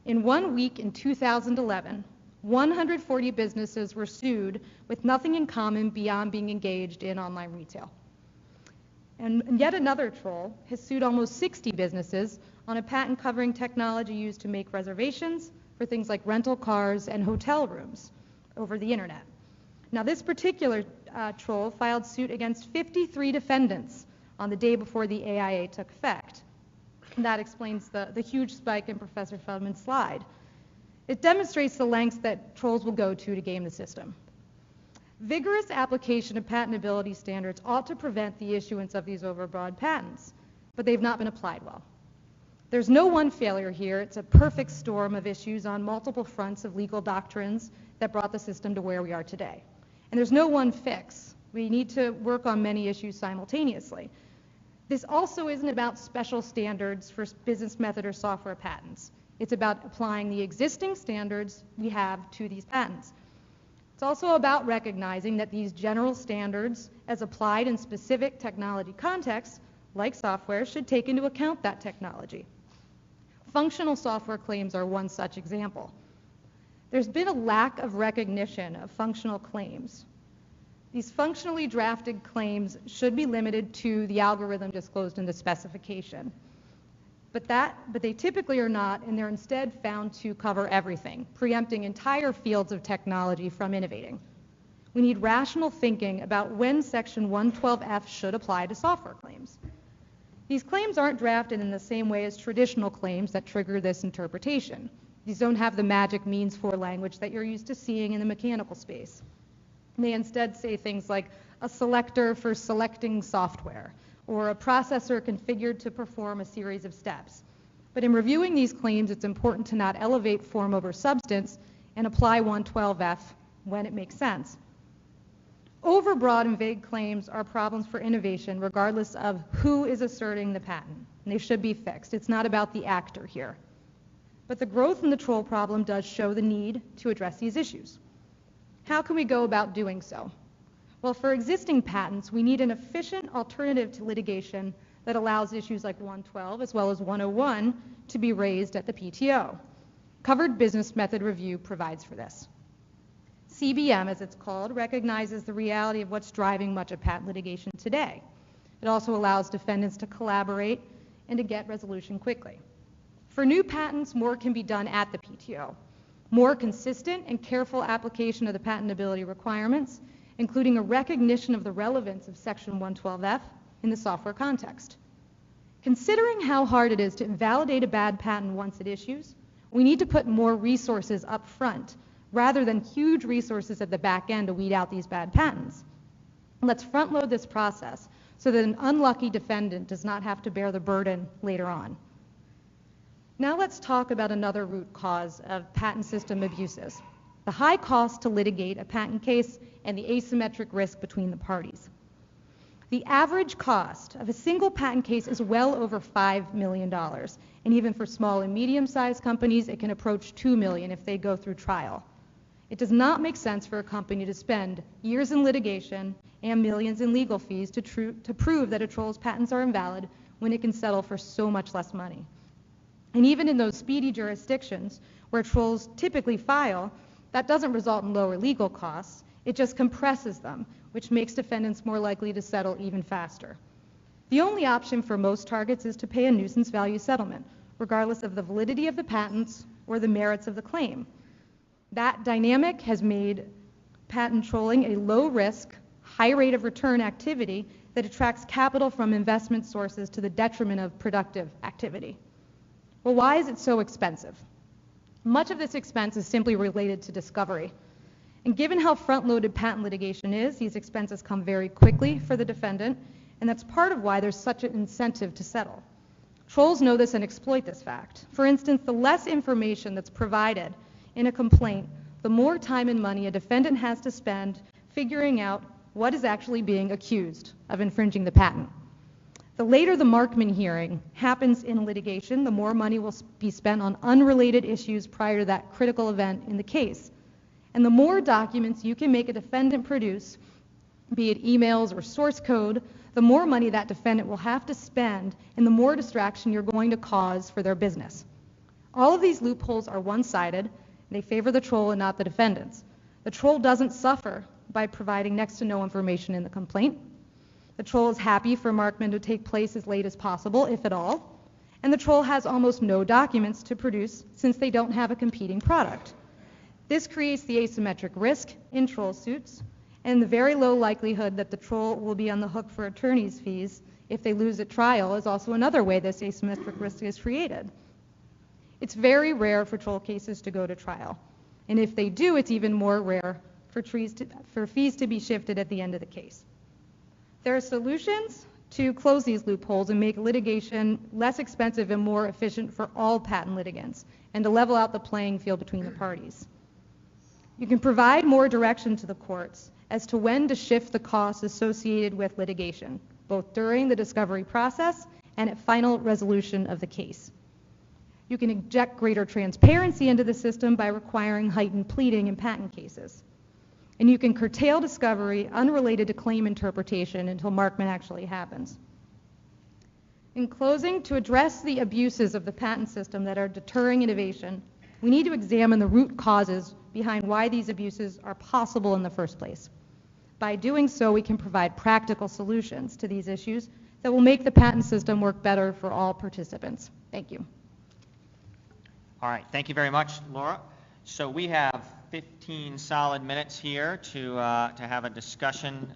[SPEAKER 5] In 1 week in 2011, 140 businesses were sued with nothing in common beyond being engaged in online retail. And yet another troll has sued almost 60 businesses on a patent covering technology used to make reservations for things like rental cars and hotel rooms over the internet. Now, this particular troll filed suit against 53 defendants on the day before the AIA took effect. And that explains the huge spike in Professor Feldman's slide. It demonstrates the lengths that trolls will go to game the system. Vigorous application of patentability standards ought to prevent the issuance of these overbroad patents, but they've not been applied well. There's no one failure here. It's a perfect storm of issues on multiple fronts of legal doctrines that brought the system to where we are today. And there's no one fix. We need to work on many issues simultaneously. This also isn't about special standards for business method or software patents. It's about applying the existing standards we have to these patents. It's also about recognizing that these general standards, as applied in specific technology contexts, like software, should take into account that technology. Functional software claims are one such example. There's been a lack of recognition of functional claims. These functionally drafted claims should be limited to the algorithm disclosed in the specification. But they typically are not, and they're instead found to cover everything, preempting entire fields of technology from innovating. We need rational thinking about when Section 112F should apply to software claims. These claims aren't drafted in the same way as traditional claims that trigger this interpretation. These don't have the magic means for language that you're used to seeing in the mechanical space. They instead say things like a selector for selecting software, or a processor configured to perform a series of steps. But in reviewing these claims, it's important to not elevate form over substance and apply 112F when it makes sense. Overbroad and vague claims are problems for innovation regardless of who is asserting the patent, and they should be fixed. It's not about the actor here. But the growth in the troll problem does show the need to address these issues. How can we go about doing so? Well, for existing patents, we need an efficient alternative to litigation that allows issues like 112 as well as 101 to be raised at the PTO. Covered business method review provides for this. CBM, as it's called, recognizes the reality of what's driving much of patent litigation today. It also allows defendants to collaborate and to get resolution quickly. For new patents, more can be done at the PTO. More consistent and careful application of the patentability requirements, including a recognition of the relevance of Section 112F in the software context. Considering how hard it is to invalidate a bad patent once it issues, we need to put more resources up front rather than huge resources at the back end to weed out these bad patents. Let's front load this process so that an unlucky defendant does not have to bear the burden later on. Now let's talk about another root cause of patent system abuses: the high cost to litigate a patent case and the asymmetric risk between the parties. The average cost of a single patent case is well over $5 million, and even for small and medium-sized companies, it can approach $2 million if they go through trial. It does not make sense for a company to spend years in litigation and millions in legal fees to prove that a troll's patents are invalid when it can settle for so much less money. And even in those speedy jurisdictions where trolls typically file, that doesn't result in lower legal costs. It just compresses them, which makes defendants more likely to settle even faster. The only option for most targets is to pay a nuisance value settlement, regardless of the validity of the patents or the merits of the claim. That dynamic has made patent trolling a low-risk, high rate of return activity that attracts capital from investment sources to the detriment of productive activity. Well, why is it so expensive? Much of this expense is simply related to discovery. And given how front-loaded patent litigation is, these expenses come very quickly for the defendant, and that's part of why there's such an incentive to settle. Trolls know this and exploit this fact. For instance, the less information that's provided in a complaint, the more time and money a defendant has to spend figuring out what is actually being accused of infringing the patent. The later the Markman hearing happens in litigation, the more money will be spent on unrelated issues prior to that critical event in the case. And the more documents you can make a defendant produce, be it emails or source code, the more money that defendant will have to spend and the more distraction you're going to cause for their business. All of these loopholes are one-sided, and they favor the troll and not the defendants. The troll doesn't suffer by providing next to no information in the complaint. The troll is happy for Markman to take place as late as possible, if at all, and the troll has almost no documents to produce since they don't have a competing product. This creates the asymmetric risk in troll suits and the very low likelihood that the troll will be on the hook for attorney's fees if they lose at trial is also another way this asymmetric risk is created. It's very rare for troll cases to go to trial, and if they do, it's even more rare for fees to be shifted at the end of the case. There are solutions to close these loopholes and make litigation less expensive and more efficient for all patent litigants, and to level out the playing field between the parties. You can provide more direction to the courts as to when to shift the costs associated with litigation, both during the discovery process and at final resolution of the case. You can inject greater transparency into the system by requiring heightened pleading in patent cases. And you can curtail discovery unrelated to claim interpretation until Markman actually happens. In closing, to address the abuses of the patent system that are deterring innovation, we need to examine the root causes behind why these abuses are possible in the first place. By doing so, we can provide practical solutions to these issues that will make the patent system work better for all participants. Thank you.
[SPEAKER 2] All right, thank you very much, Laura. So we have 15 solid minutes here to have a discussion.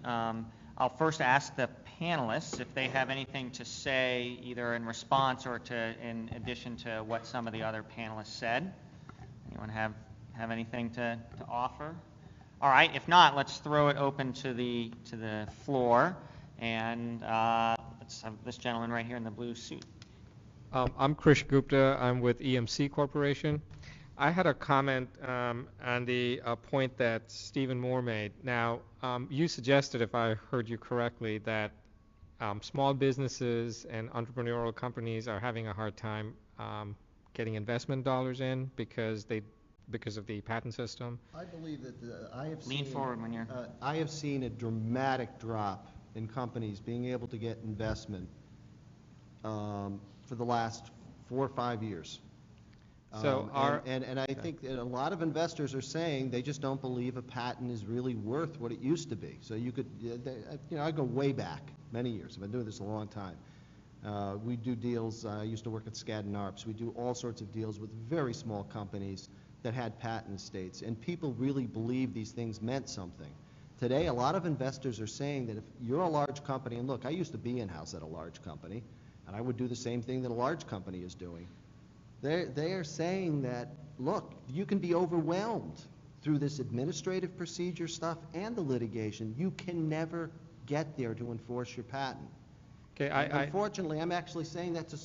[SPEAKER 2] I'll first ask the panelists if they have anything to say, either in response or in addition to what some of the other panelists said. Anyone have anything to offer? All right, if not, let's throw it open to the floor, and let's have this gentleman right here in the blue suit.
[SPEAKER 6] I'm Krish Gupta. I'm with EMC Corporation. I had a comment on the point that Stephen Moore made. Now, you suggested, if I heard you correctly, that small businesses and entrepreneurial companies are having a hard time getting investment dollars in because of the patent system.
[SPEAKER 4] I believe that
[SPEAKER 2] Lean forward when you're.
[SPEAKER 4] I have seen a dramatic drop in companies being able to get investment for the last 4 or 5 years.
[SPEAKER 6] So
[SPEAKER 4] and I think that a lot of investors are saying they just don't believe a patent is really worth what it used to be. So you could, I go way back many years. I've been doing this a long time. We do deals. I used to work at Skadden Arps. We do all sorts of deals with very small companies that had patent estates, and people really believe these things meant something. Today, a lot of investors are saying that if you're a large company, and look, I used to be in-house at a large company, and I would do the same thing that a large company is doing. They are saying that, look, you can be overwhelmed through this administrative procedure stuff and the litigation. You can never get there to enforce your patent.
[SPEAKER 6] Okay,
[SPEAKER 4] Unfortunately, I'm actually saying that to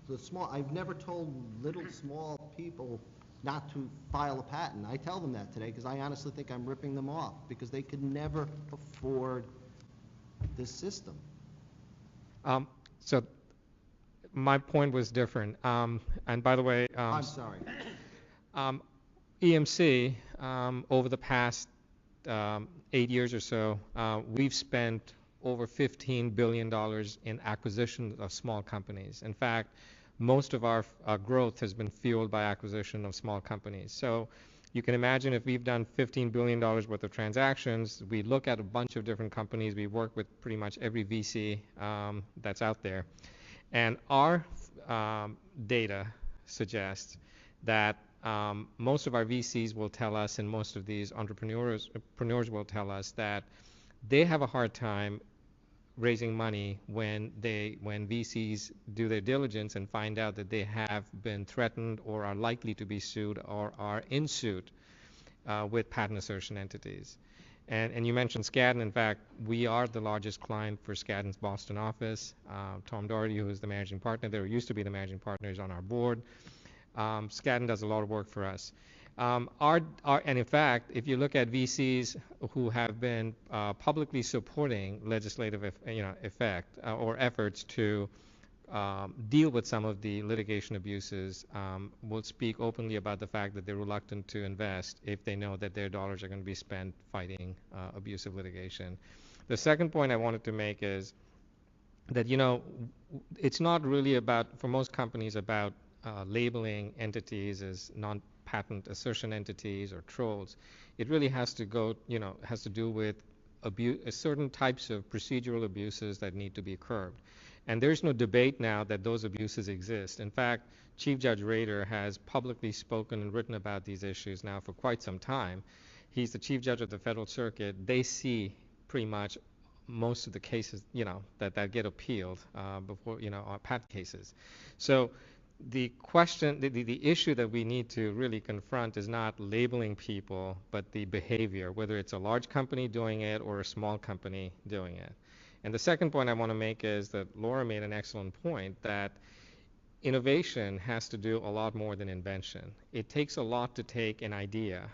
[SPEAKER 4] the small. I've never told little small people not to file a patent. I tell them that today because I honestly think I'm ripping them off because they could never afford this system.
[SPEAKER 6] So my point was different. And by the way,
[SPEAKER 4] I'm sorry.
[SPEAKER 6] EMC, over the past 8 years or so, we've spent over $15 billion in acquisition of small companies. In fact, most of our growth has been fueled by acquisition of small companies. So you can imagine if we've done $15 billion worth of transactions, we look at a bunch of different companies, we work with pretty much every VC that's out there. And our data suggests that most of our VCs will tell us, and most of these entrepreneurs will tell us, that they have a hard time raising money when VCs do their diligence and find out that they have been threatened or are likely to be sued or are in suit with patent assertion entities. And you mentioned Skadden. In fact, we are the largest client for Skadden's Boston office. Tom Doherty, who is the managing partner there, used to be the managing partner, is on our board. Skadden does a lot of work for us. And in fact, if you look at VCs who have been publicly supporting legislative effect or efforts to deal with some of the litigation abuses, will speak openly about the fact that they're reluctant to invest if they know that their dollars are going to be spent fighting abusive litigation. The second point I wanted to make is that, it's not really about, for most companies, about labeling entities as non-patent assertion entities or trolls. It really has to do with certain types of procedural abuses that need to be curbed. And there's no debate now that those abuses exist. In fact, Chief Judge Rader has publicly spoken and written about these issues now for quite some time. He's the Chief Judge of the Federal Circuit. They see pretty much most of the cases, that get appealed before, are patent cases. So the question, the issue that we need to really confront is not labeling people, but the behavior, whether it's a large company doing it or a small company doing it. And the second point I want to make is that Laura made an excellent point, that innovation has to do a lot more than invention. It takes a lot to take an idea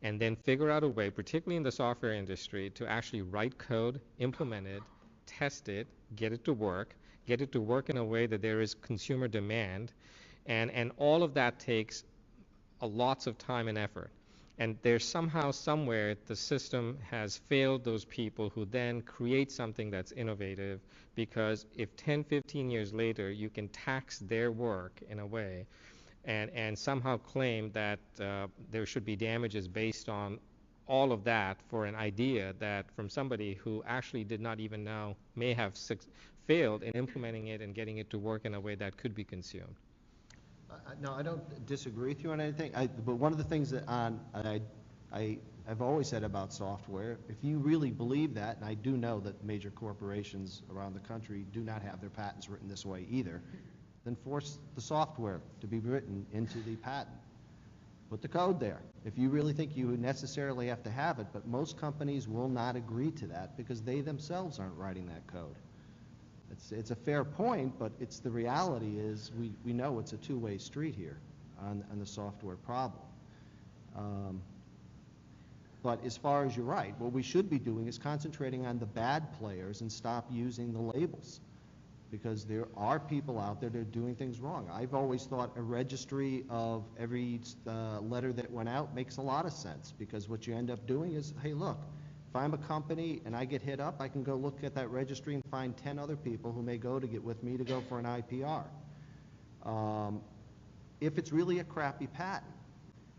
[SPEAKER 6] and then figure out a way, particularly in the software industry, to actually write code, implement it, test it, get it to work in a way that there is consumer demand, and all of that takes lots of time and effort. And there's somehow, somewhere, the system has failed those people who then create something that's innovative, because if 10, 15 years later you can tax their work in a way and somehow claim that there should be damages based on all of that for an idea that from somebody who actually did not even know, may have failed in implementing it and getting it to work in a way that could be consumed.
[SPEAKER 4] No, I don't disagree with you on anything. But one of the things that I've always said about software, if you really believe that, and I do know that major corporations around the country do not have their patents written this way either, then force the software to be written into the patent. Put the code there. If you really think you necessarily have to have it, but most companies will not agree to that because they themselves aren't writing that code. It's a fair point, but it's the reality is we know it's a two-way street here on the software problem. But as far as you're right, what we should be doing is concentrating on the bad players and stop using the labels, because there are people out there that are doing things wrong. I've always thought a registry of every letter that went out makes a lot of sense, because what you end up doing is, hey, look, if I'm a company and I get hit up, I can go look at that registry and find 10 other people who may go to get with me to go for an IPR. If it's really a crappy patent,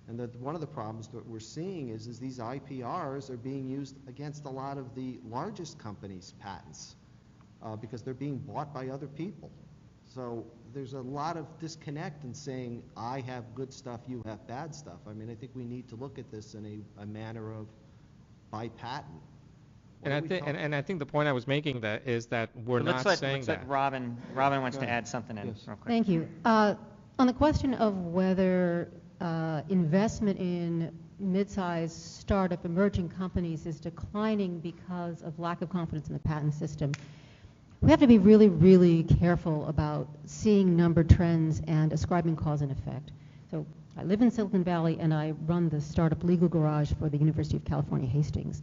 [SPEAKER 4] and that one of the problems that we're seeing is these IPRs are being used against a lot of the largest companies' patents because they're being bought by other people. So there's a lot of disconnect in saying, I have good stuff, you have bad stuff. I mean, I think we need to look at this in a manner of by patent.
[SPEAKER 6] And I think the point I was making is that we're not saying
[SPEAKER 2] let's
[SPEAKER 6] that.
[SPEAKER 2] let Robin wants to add something in real quick.
[SPEAKER 1] Thank you. On the question of whether investment in mid-sized startup emerging companies is declining because of lack of confidence in the patent system, we have to be really, really careful about seeing number trends and ascribing cause and effect. So I live in Silicon Valley and I run the startup legal garage for the University of California, Hastings.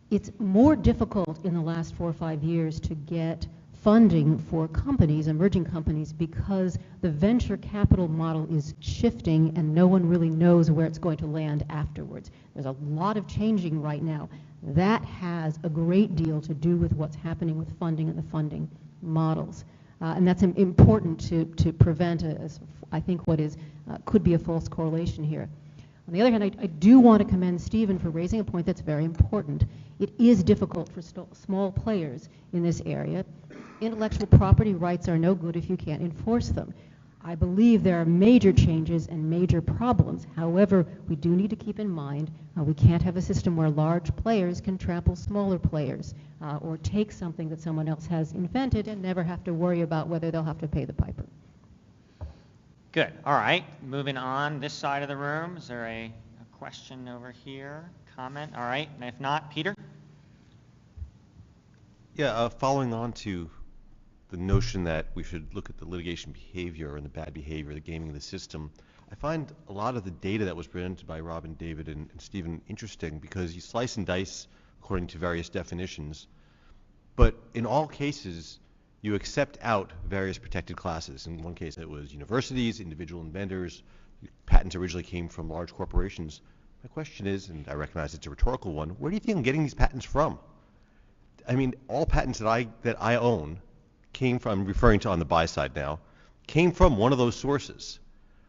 [SPEAKER 1] It's more difficult in the last 4 or 5 years to get funding for companies, emerging companies, because the venture capital model is shifting and no one really knows where it's going to land afterwards. There's a lot of changing right now. That has a great deal to do with what's happening with funding and the funding models. And that's important to prevent, I think, what is could be a false correlation here. On the other hand, I do want to commend Stephen for raising a point that's very important. It is difficult for small players in this area. Intellectual property rights are no good if you can't enforce them. I believe there are major changes and major problems. However, we do need to keep in mind we can't have a system where large players can trample smaller players or take something that someone else has invented and never have to worry about whether they'll have to pay the piper.
[SPEAKER 2] Good. All right. Moving on this side of the room. Is there a question over here? Comment? All right. And if not, Peter?
[SPEAKER 7] Yeah, following on to the notion that we should look at the litigation behavior and the bad behavior, the gaming of the system, I find a lot of the data that was presented by Robin, David, and Stephen interesting, because you slice and dice according to various definitions, but in all cases, you accept out various protected classes. In one case, it was universities, individual inventors. Patents originally came from large corporations. My question is, and I recognize it's a rhetorical one, where do you think I'm getting these patents from? I mean, all patents that I own came from, I'm referring to on the buy side now, came from one of those sources.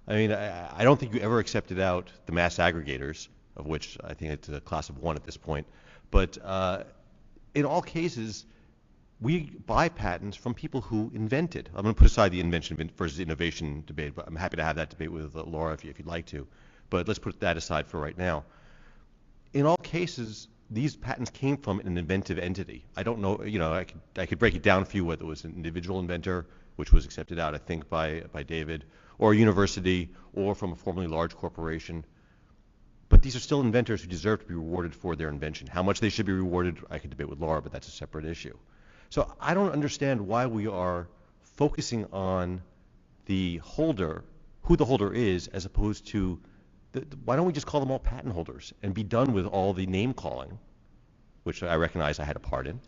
[SPEAKER 7] I mean, I don't think you ever accepted out the mass aggregators, of which I think it's a class of one at this point. But in all cases, we buy patents from people who invented. I'm going to put aside the invention versus innovation debate, but I'm happy to have that debate with Laura if you'd like to. But let's put that aside for right now. In all cases, these patents came from an inventive entity. I don't know, I could break it down for you whether it was an individual inventor, which was accepted out, I think, by David, or a university, or from a formerly large corporation. But these are still inventors who deserve to be rewarded for their invention. How much they should be rewarded, I could debate with Laura, but that's a separate issue. So I don't understand why we are focusing on the holder, who the holder is, as opposed to, why don't we just call them all patent holders and be done with all the name calling, which I recognize I had a part in.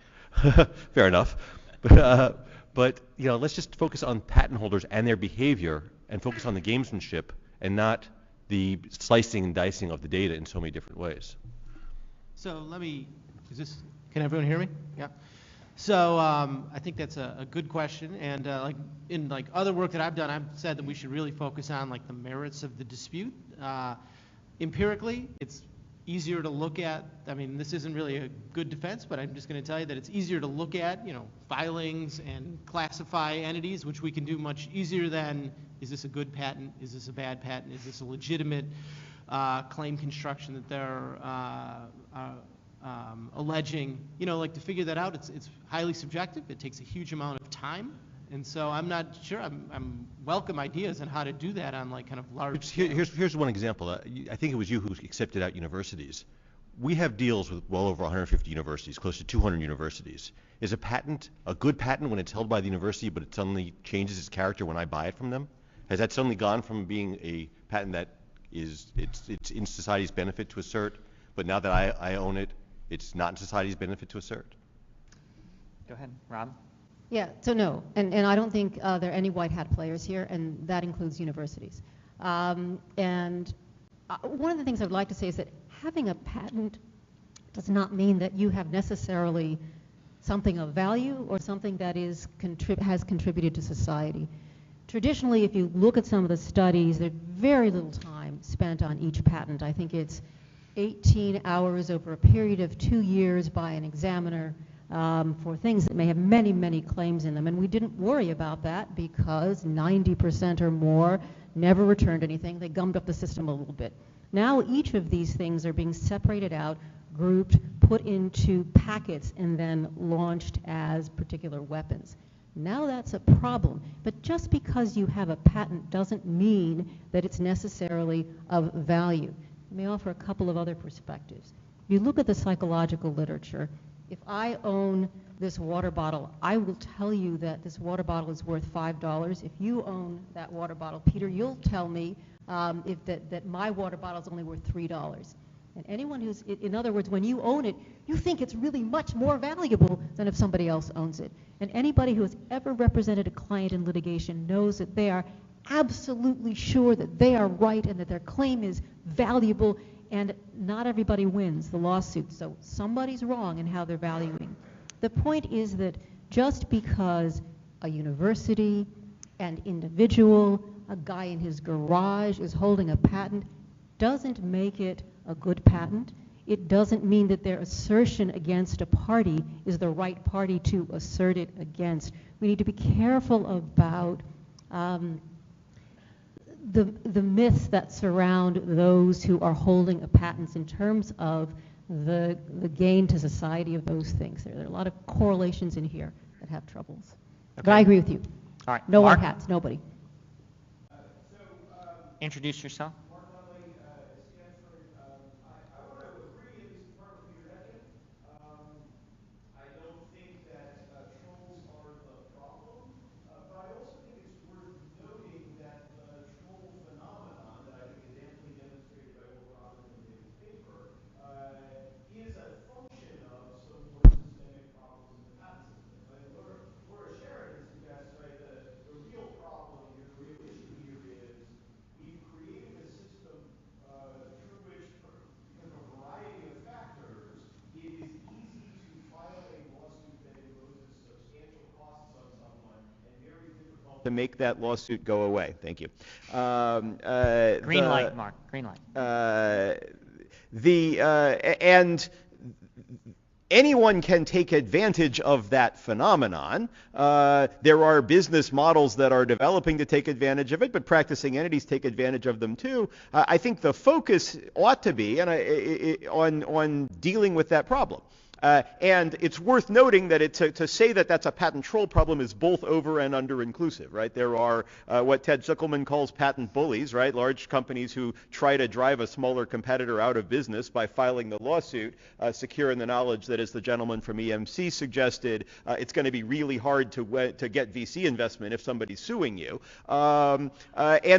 [SPEAKER 7] Fair enough. But let's just focus on patent holders and their behavior and focus on the gamesmanship and not the slicing and dicing of the data in so many different ways.
[SPEAKER 3] So can everyone hear me? Yeah. So I think that's a good question, and like other work that I've done, I've said that we should really focus on like the merits of the dispute. Empirically, it's easier to look at. I mean, this isn't really a good defense, but I'm just going to tell you that it's easier to look at, filings and classify entities, which we can do much easier than, is this a good patent? Is this a bad patent? Is this a legitimate claim construction that they're alleging? Like to figure that out, it's highly subjective. It takes a huge amount of time. And so I'm not sure. I'm welcome ideas on how to do that on like kind of large scale.
[SPEAKER 7] Here's one example. I think it was you who accepted out universities. We have deals with well over 150 universities, close to 200 universities. Is a patent a good patent when it's held by the university, but it suddenly changes its character when I buy it from them? Has that suddenly gone from being a patent that it's in society's benefit to assert, but now that I own it, it's not in society's benefit to assert?
[SPEAKER 2] Go ahead, Rob.
[SPEAKER 1] Yeah, so no, and I don't think there are any white hat players here, and that includes universities. And one of the things I would like to say is that having a patent does not mean that you have necessarily something of value or something that has contributed to society. Traditionally, if you look at some of the studies, there's very little time spent on each patent. I think it's 18 hours over a period of 2 years by an examiner for things that may have many, many claims in them. And we didn't worry about that because 90% or more never returned anything. They gummed up the system a little bit. Now each of these things are being separated out, grouped, put into packets, and then launched as particular weapons. Now that's a problem. But just because you have a patent doesn't mean that it's necessarily of value. Let me offer a couple of other perspectives. If you look at the psychological literature, if I own this water bottle, I will tell you that this water bottle is worth $5. If you own that water bottle, Peter, you'll tell me that my water bottle is only worth $3. And anyone who's, in other words, when you own it, you think it's really much more valuable than if somebody else owns it. And anybody who has ever represented a client in litigation knows that they are absolutely sure that they are right and that their claim is valuable, and not everybody wins the lawsuit. So somebody's wrong in how they're valuing. The point is that just because a university, an individual, a guy in his garage is holding a patent doesn't make it a good patent. It doesn't mean that their assertion against a party is the right party to assert it against. We need to be careful about the myths that surround those who are holding a patents in terms of the gain to society of those things. There are a lot of correlations in here that have troubles. Okay. But I agree with you.
[SPEAKER 2] All right.
[SPEAKER 1] No
[SPEAKER 2] Mark?
[SPEAKER 1] white hats, nobody.
[SPEAKER 2] Introduce yourself.
[SPEAKER 8] to make that lawsuit go away. Thank you.
[SPEAKER 2] Green light, Mark. Green light.
[SPEAKER 8] And anyone can take advantage of that phenomenon. There are business models that are developing to take advantage of it, but practicing entities take advantage of them too. I think the focus ought to be on dealing with that problem. And it's worth noting that to say that that's a patent troll problem is both over and under inclusive, right? There are what Ted Zuckelman calls patent bullies, right? Large companies who try to drive a smaller competitor out of business by filing the lawsuit, secure in the knowledge that, as the gentleman from EMC suggested, it's going to be really hard to get VC investment if somebody's suing you. And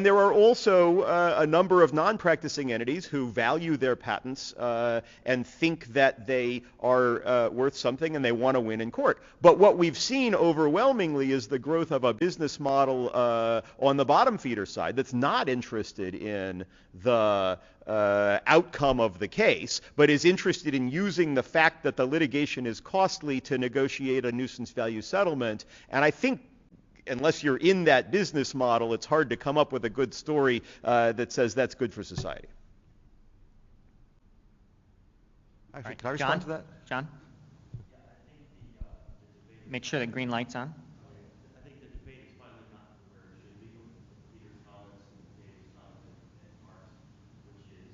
[SPEAKER 8] there are also a number of non-practicing entities who value their patents and think that they are they're worth something and they want to win in court. But what we've seen overwhelmingly is the growth of a business model on the bottom feeder side that's not interested in the outcome of the case, but is interested in using the fact that the litigation is costly to negotiate a nuisance value settlement. And I think unless you're in that business model, it's hard to come up with a good story that says that's good for society.
[SPEAKER 7] Actually,
[SPEAKER 2] Right.
[SPEAKER 7] can I respond to
[SPEAKER 2] John?
[SPEAKER 7] that?
[SPEAKER 2] John? Make sure the green light's on.
[SPEAKER 9] I think the debate is finally gotten to where it should be with Peter's comments and David's comments and Mark's, which is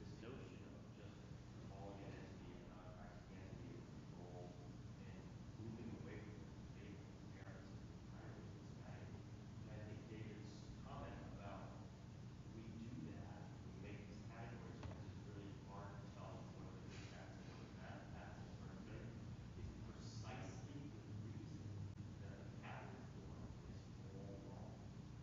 [SPEAKER 9] this notion of just calling an entity a contracting entity with control and moving away from the debate of merits entirely in society. And I think David's comment about we do that, we make these categories because it's really hard to tell what are the good patents and what are the bad patents and sort of thing, is precisely the reason that the patent reform is all wrong.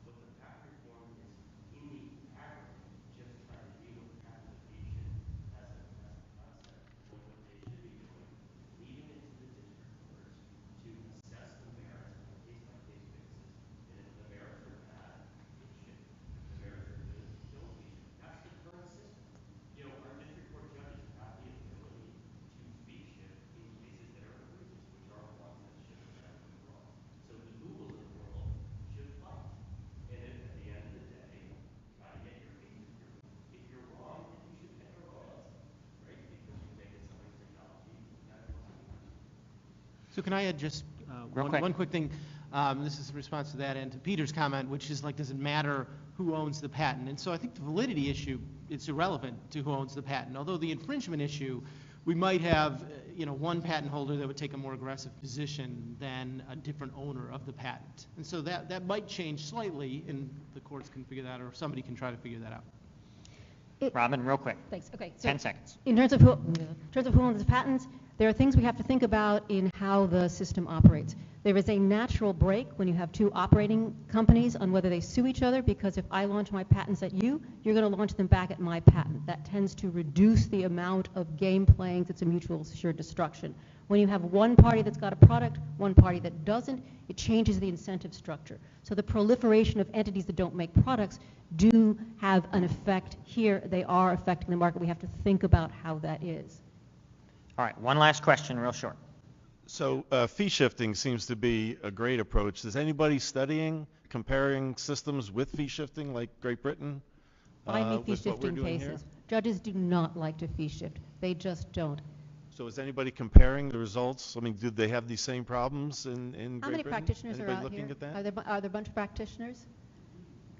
[SPEAKER 9] What the patent reform is in the aggregate, just trying to deal with patentification as a concept, when what they should be doing, leaving it to the district courts to assess the merits on a case-by-case basis, and if the merits are bad, it should. If the merits are good, don't be. That's the current system. You know, our district court judges have the ability to fee shift in cases that are egregious, which are ones that should have never been brought. So the Googles of the world should fight. And at the end of the day, you got to get your fees approved. If you're wrong, then you should pay a royalty, right? Because you've taken somebody's technology that wasn't yours.
[SPEAKER 3] So can I add just one quick thing? This is in response to that and to Peter's comment, which is like, does it matter who owns the patent? And so I think the validity issue, it's irrelevant to who owns the patent. Although the infringement issue, we might have one patent holder that would take a more aggressive position than a different owner of the patent. And so that might change slightly, and the courts can figure that out, or somebody can try to figure that out.
[SPEAKER 2] Robin, real quick.
[SPEAKER 1] Thanks. Okay. So
[SPEAKER 2] 10 seconds.
[SPEAKER 1] in terms of who owns the patents, there are things we have to think about in how the system operates. There is a natural break when you have two operating companies on whether they sue each other, because if I launch my patents at you, you're going to launch them back at my patent. That tends to reduce the amount of game playing that's a mutual assured destruction. When you have one party that's got a product, one party that doesn't, it changes the incentive structure. So the proliferation of entities that don't make products do have an effect here. They are affecting the market. We have to think about how that is.
[SPEAKER 2] All right, one last question, real short.
[SPEAKER 10] So fee shifting seems to be a great approach. Is anybody studying, comparing systems with fee shifting, like Great Britain?
[SPEAKER 1] Find me fee
[SPEAKER 10] with what we're
[SPEAKER 1] shifting
[SPEAKER 10] doing
[SPEAKER 1] cases.
[SPEAKER 10] here?
[SPEAKER 1] Judges do not like to fee shift. They just don't.
[SPEAKER 10] So is anybody comparing the results? I mean, do they have these same problems in Great Britain?
[SPEAKER 1] How many practitioners
[SPEAKER 10] Anybody
[SPEAKER 1] are out
[SPEAKER 10] looking
[SPEAKER 1] here?
[SPEAKER 10] at that?
[SPEAKER 1] Are there a bunch of practitioners?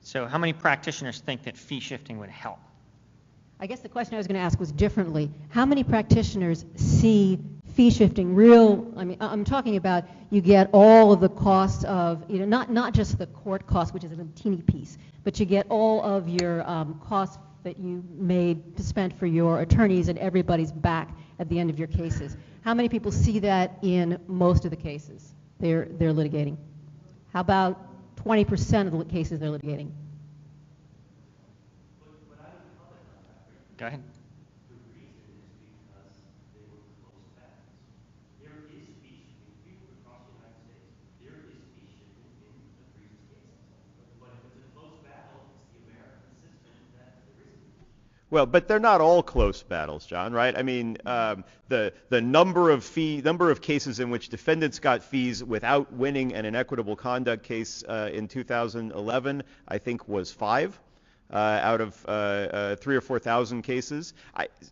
[SPEAKER 2] So how many practitioners think that fee shifting would help?
[SPEAKER 1] I guess the question I was going to ask was differently. How many practitioners see fee shifting real? I mean, I'm talking about you get all of the costs of, not just the court cost, which is a teeny piece, but you get all of your costs that you spent for your attorneys, and everybody's back at the end of your cases. How many people see that in most of the cases they're litigating? How about 20% of the cases they're litigating?
[SPEAKER 2] Go ahead.
[SPEAKER 9] The reason is because they were close battles. There is fee shifting. If you look across the United States, there is fee shifting in egregious cases. But if it's a close battle, it's the American system that there isn't fee shifting.
[SPEAKER 8] Well, but they're not all close battles, John, right? I mean, the number of cases in which defendants got fees without winning an inequitable conduct case in 2011, I think, was 5. Out of 3,000 or 4,000 cases.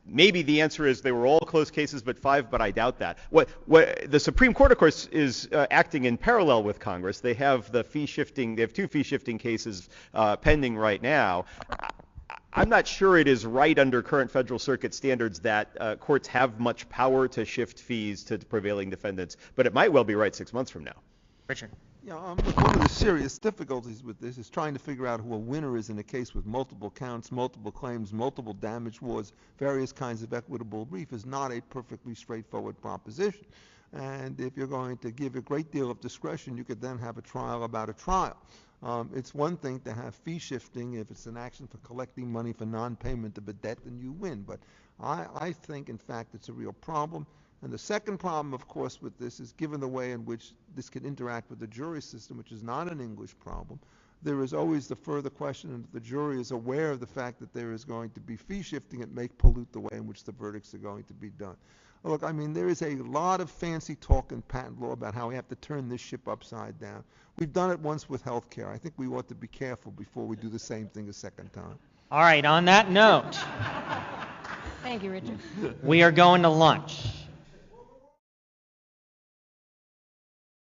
[SPEAKER 8] Maybe the answer is they were all close cases, but 5, but I doubt that. What the Supreme Court, of course, is acting in parallel with Congress. They have the fee shifting. They have 2 fee shifting cases pending right now. I'm not sure it is right under current Federal Circuit standards that courts have much power to shift fees to prevailing defendants, but it might well be right 6 months from now.
[SPEAKER 2] Richard.
[SPEAKER 11] Yeah, one of the serious difficulties with this is trying to figure out who a winner is in a case with multiple counts, multiple claims, multiple damage awards, various kinds of equitable relief is not a perfectly straightforward proposition. And if you're going to give a great deal of discretion, you could then have a trial about a trial. It's one thing to have fee shifting if it's an action for collecting money for non-payment of a debt, then you win. But I think, in fact, it's a real problem. And the second problem, of course, with this is given the way in which this can interact with the jury system, which is not an English problem, there is always the further question, and the jury is aware of the fact that there is going to be fee shifting. It may pollute the way in which the verdicts are going to be done. Look, I mean, there is a lot of fancy talk in patent law about how we have to turn this ship upside down. We've done it once with health care. I think we ought to be careful before we do the same thing a second time.
[SPEAKER 2] All right, on that note,
[SPEAKER 1] Thank you, Richard.
[SPEAKER 2] we are going to lunch.